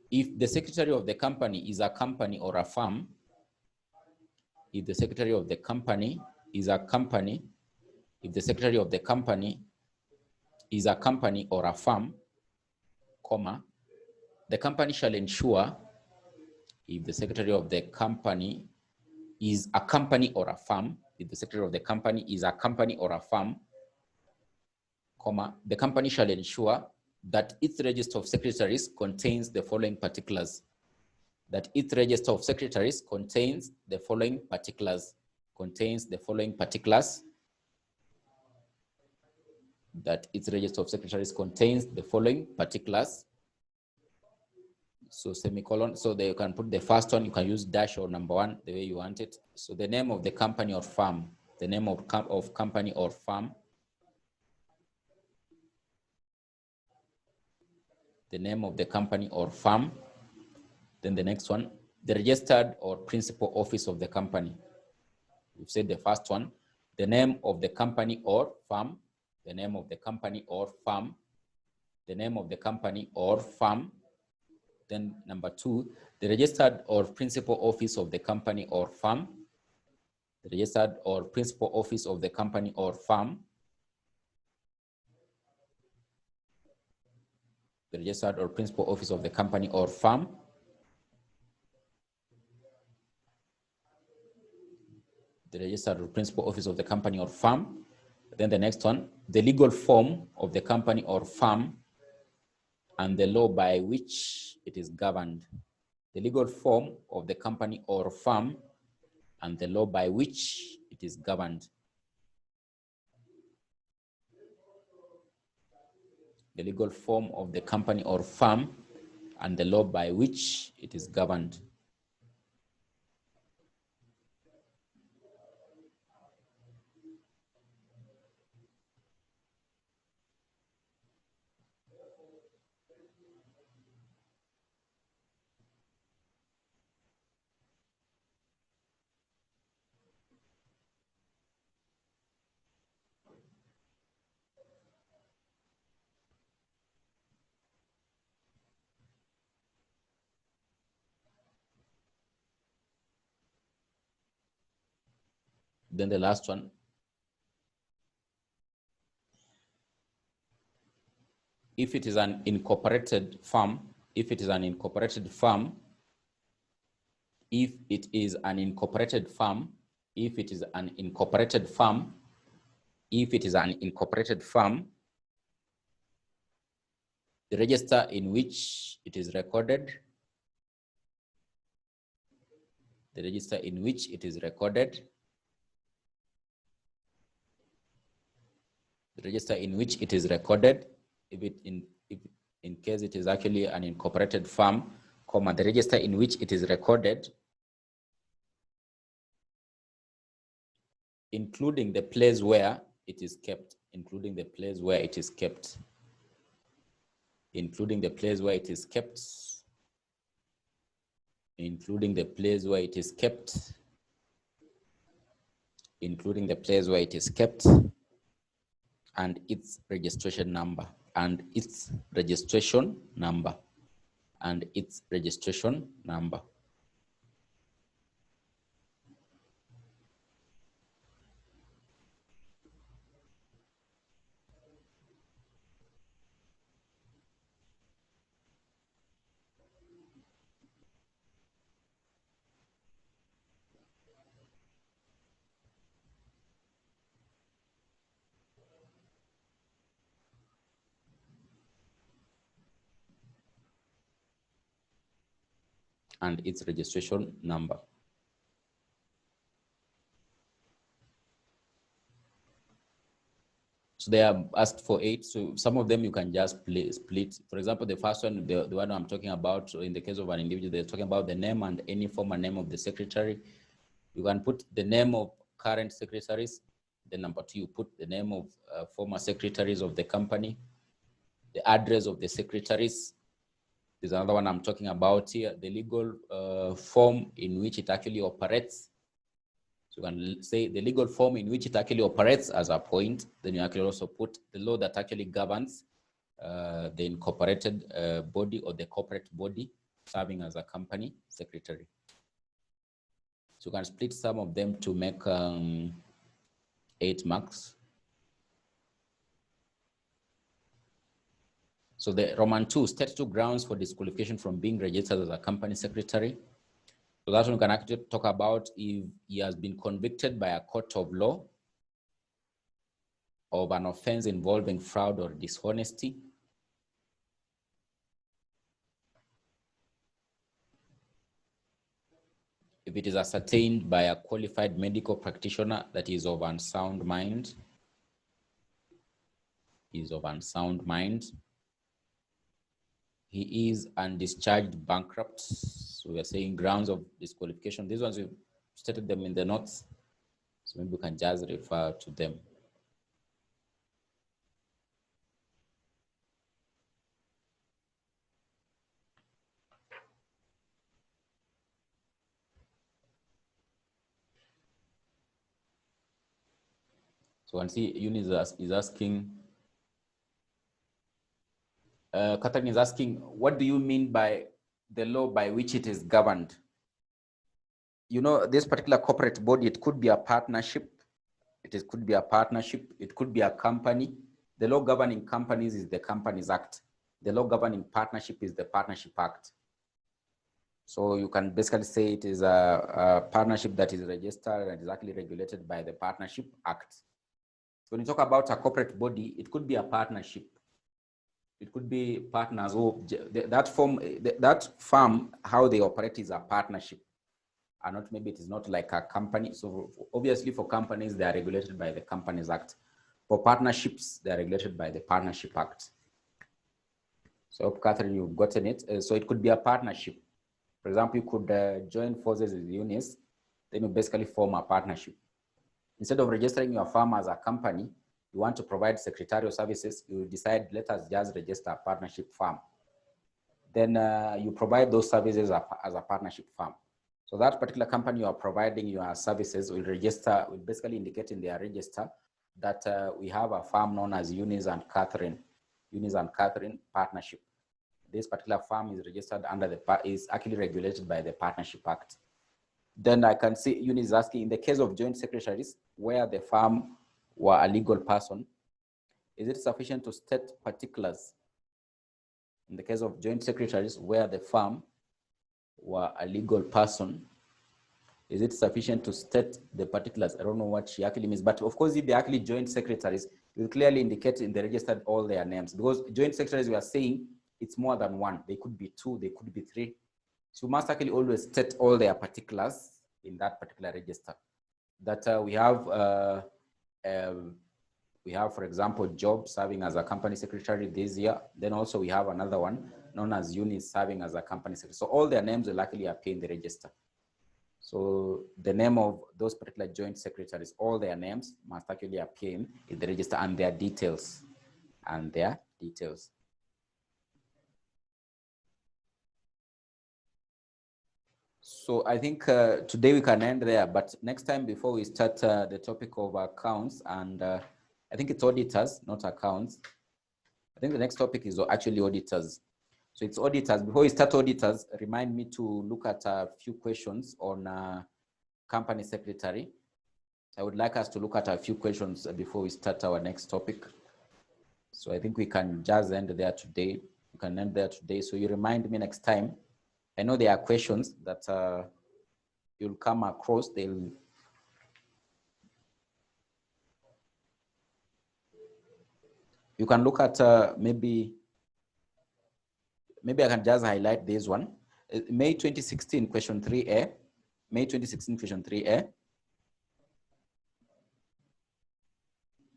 If the secretary of the company is a company or a firm, if the secretary of the company is a company, if the secretary of the company is a company or a firm, comma, the company shall ensure, if the secretary of the company is a company or a firm, if the secretary of the company is a company or a firm, comma, the company shall ensure that its register of secretaries contains the following particulars. That its register of secretaries contains the following particulars. Contains the following particulars. That its register of secretaries contains the following particulars. So semicolon, so they can put the first one, you can use dash or number 1, the way you want it. So the name of the company or firm, the name of company or firm, the name of the company or firm. Then the next one, the registered or principal office of the company. We've said the first one, the name of the company or firm, the name of the company or firm, the name of the company or firm. Then number 2, the registered or principal office of the company or firm. the registered or principal office of the company or firm, the registered or principal office of the company or firm, the registered or principal office of the company or firm. Then the next one, the legal form of the company or firm and the law by which it is governed. The legal form of the company or firm and the law by which it is governed. The legal form of the company or firm and the law by which it is governed. Then the last one, if it is an incorporated firm, if it is an incorporated firm, if it is an incorporated firm, if it is an incorporated firm, if it is an incorporated firm, the register in which it is recorded, the register in which it is recorded, the register in which it is recorded, if in case it is actually an incorporated firm, comma, the register in which it is recorded, including the place where it is kept, including the place where it is kept, including the place where it is kept, including the place where it is kept, including the place where it is kept, and its registration number, and its registration number, and its registration number. And its registration number. So they are asked for 8. So some of them you can just split. For example, the first one, the one I'm talking about, so in the case of an individual, they're talking about the name and any former name of the secretary. You can put the name of current secretaries. Then number 2, you put the name of former secretaries of the company, the address of the secretaries. There's another one I'm talking about here, the legal form in which it actually operates. So you can say the legal form in which it actually operates as a point. Then you actually also put the law that actually governs the incorporated body or the corporate body serving as a company secretary. So you can split some of them to make 8 marks. So the Roman 2, state 2 grounds for disqualification from being registered as a company secretary. So that one can actually talk about if he has been convicted by a court of law of an offense involving fraud or dishonesty. If it is ascertained by a qualified medical practitioner that he is of unsound mind, he is of unsound mind. He is undischarged bankrupt. So we are saying grounds of disqualification. These ones, we've stated them in the notes. So maybe we can just refer to them. So I see Eunice is asking, Catherine is asking, what do you mean by the law by which it is governed? you know, this particular corporate body, it could be a partnership. It could be a partnership. It could be a company. The law governing companies is the Companies Act. The law governing partnership is the Partnership Act. So you can basically say it is a partnership that is registered and is actually regulated by the Partnership Act. When you talk about a corporate body, it could be a partnership. It could be partners, or that firm, how they operate is a partnership, and not, maybe it is not like a company. So obviously for companies, they are regulated by the Companies Act. For partnerships, they are regulated by the Partnership Act. So Catherine, you've gotten it. So it could be a partnership. For example, you could join forces with Eunice, then you basically form a partnership. Instead of registering your firm as a company, you want to provide secretarial services, you decide, let us just register a partnership firm. Then you provide those services as a partnership firm. So that particular company you are providing your services will register, will basically indicate in their register that we have a firm known as Eunice and Catherine Partnership. This particular firm is registered under is actually regulated by the Partnership Act. Then I can see Eunice is asking, in the case of joint secretaries where the firm were a legal person, is it sufficient to state particulars? In the case of joint secretaries where the firm were a legal person, is it sufficient to state the particulars? I don't know what she actually means, but of course, if they actually joint secretaries, it will clearly indicate in the register all their names, because joint secretaries, we are saying it's more than one. They could be two, they could be three. So you must actually always state all their particulars in that particular register. That we have, for example, Job serving as a company secretary this year. Then also we have another one known as Eunice serving as a company secretary. So all their names will actually appear in the register. So the name of those particular joint secretaries, all their names must actually appear in the register, and their details. So I think today we can end there, but next time, before we start the topic of accounts, and I think it's auditors, not accounts. I think the next topic is actually auditors. So it's auditors. Before we start auditors, remind me to look at a few questions on company secretary. I would like us to look at a few questions before we start our next topic. So I think we can just end there today. We can end there today. So you remind me next time. I know there are questions that you'll come across. You can look at maybe I can just highlight this one. May 2016, question 3A. May 2016, question 3A.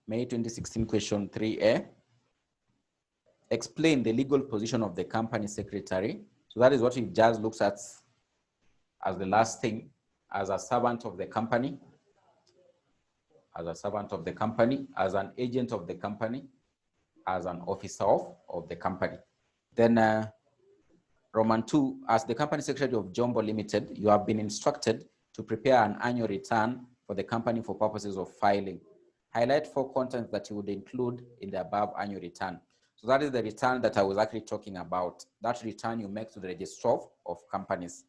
May 2016, question 3A. Explain the legal position of the company secretary. So that is what we just looked at as the last thing, as a servant of the company, as an agent of the company, as an officer of the company. Then Roman 2, as the company secretary of Jumbo Limited, you have been instructed to prepare an annual return for the company for purposes of filing. Highlight 4 contents that you would include in the above annual return. So that is the return that I was actually talking about. That return you make to the registrar of companies.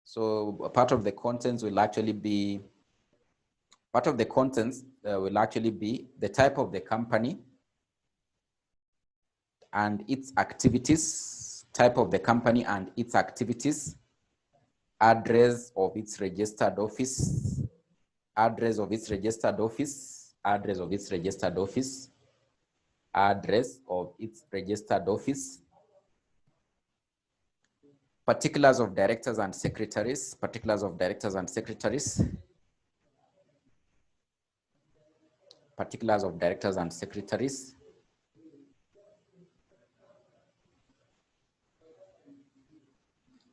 So part of the contents will actually be, the type of the company and its activities, type of the company and its activities, address of its registered office, address of its registered office, address of its registered office, address of its registered office, particulars of directors and secretaries, particulars of directors and secretaries, particulars of directors and secretaries,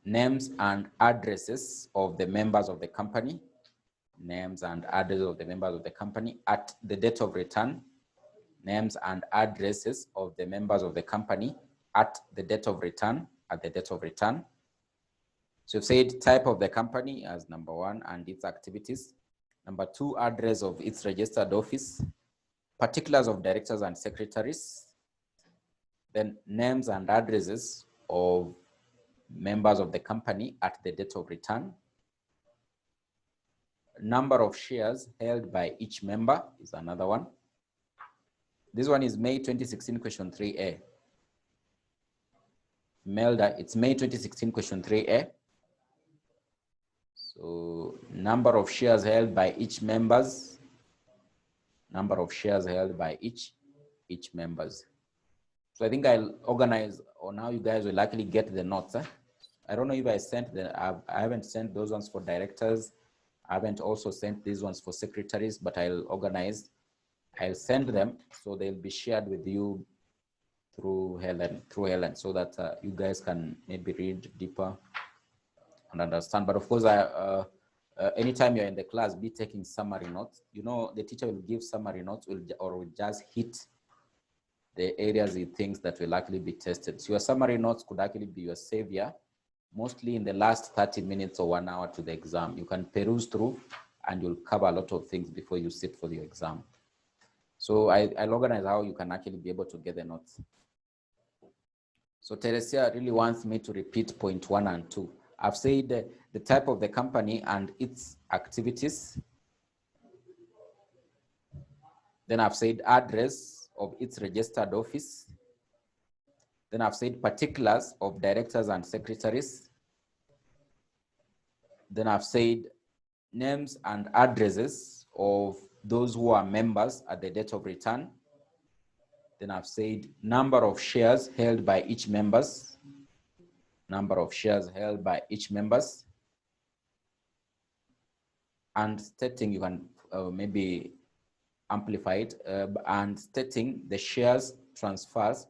names and addresses of the members of the company, names and addresses of the members of the company at the date of return, names and addresses of the members of the company at the date of return, So you've said type of the company as number 1 and its activities. Number 2, address of its registered office, particulars of directors and secretaries, then names and addresses of members of the company at the date of return. Number of shares held by each member is another one. This one is May 2016 question 3A. Melda, it's May 2016 question 3A. So number of shares held by each members. Number of shares held by each members. So I think I'll organize, or now you guys will likely get the notes. I don't know if I sent I haven't sent those ones for directors. I haven't also sent these ones for secretaries, but I'll organize. I'll send them so they'll be shared with you through Helen, so that you guys can maybe read deeper and understand. But of course, anytime you're in the class, be taking summary notes. You know, the teacher will give summary notes or will just hit the areas he thinks that will actually be tested. So your summary notes could actually be your savior, mostly in the last 30 minutes or 1 hour to the exam. You can peruse through and you'll cover a lot of things before you sit for the exam. So I'll organize how you can actually be able to get the notes. So Teresia really wants me to repeat point 1 and 2. I've said the type of the company and its activities. Then I've said address of its registered office. Then I've said particulars of directors and secretaries. Then I've said names and addresses of those who are members at the date of return. Then I've said number of shares held by each members. Number of shares held by each members. And stating, you can maybe amplify it, and stating the shares transfers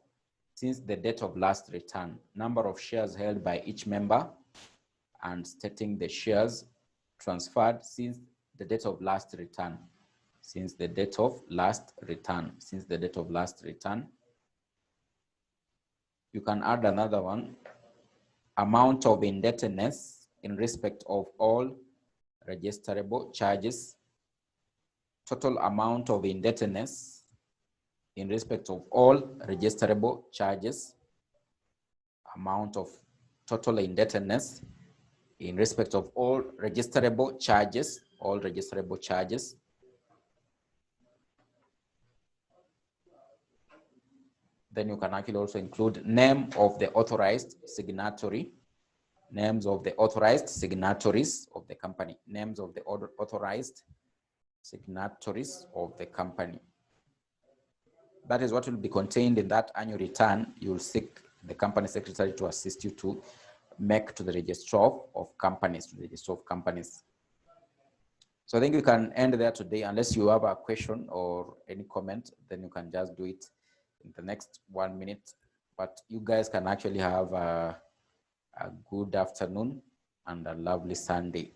since the date of last return. Number of shares held by each member, and stating the shares transferred since the date of last return. Since the date of last return. Since the date of last return. You can add another one. Amount of indebtedness in respect of all registerable charges. Total amount of indebtedness in respect of all registerable charges. Amount of total indebtedness in respect of all registerable charges. All registerable charges. Then you can actually also include name of the authorized signatory. Names of the authorized signatories of the company. Names of the authorized signatories of the company. That is what will be contained in that annual return. You will seek the company secretary to assist you to make to the registrar of companies, So I think we can end there today, unless you have a question or any comment, then you can just do it in the next 1 minute. But you guys can actually have a good afternoon and a lovely Sunday.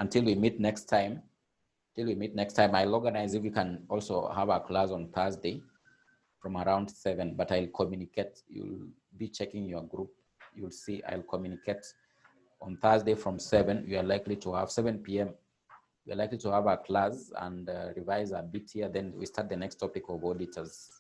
Until we meet next time, I'll organize if we can also have a class on Thursday from around 7, but I'll communicate. You'll be checking your group. You'll see I'll communicate on Thursday from 7. We are likely to have 7 p.m. We are likely to have a class and revise a bit here. Then we start the next topic of auditors.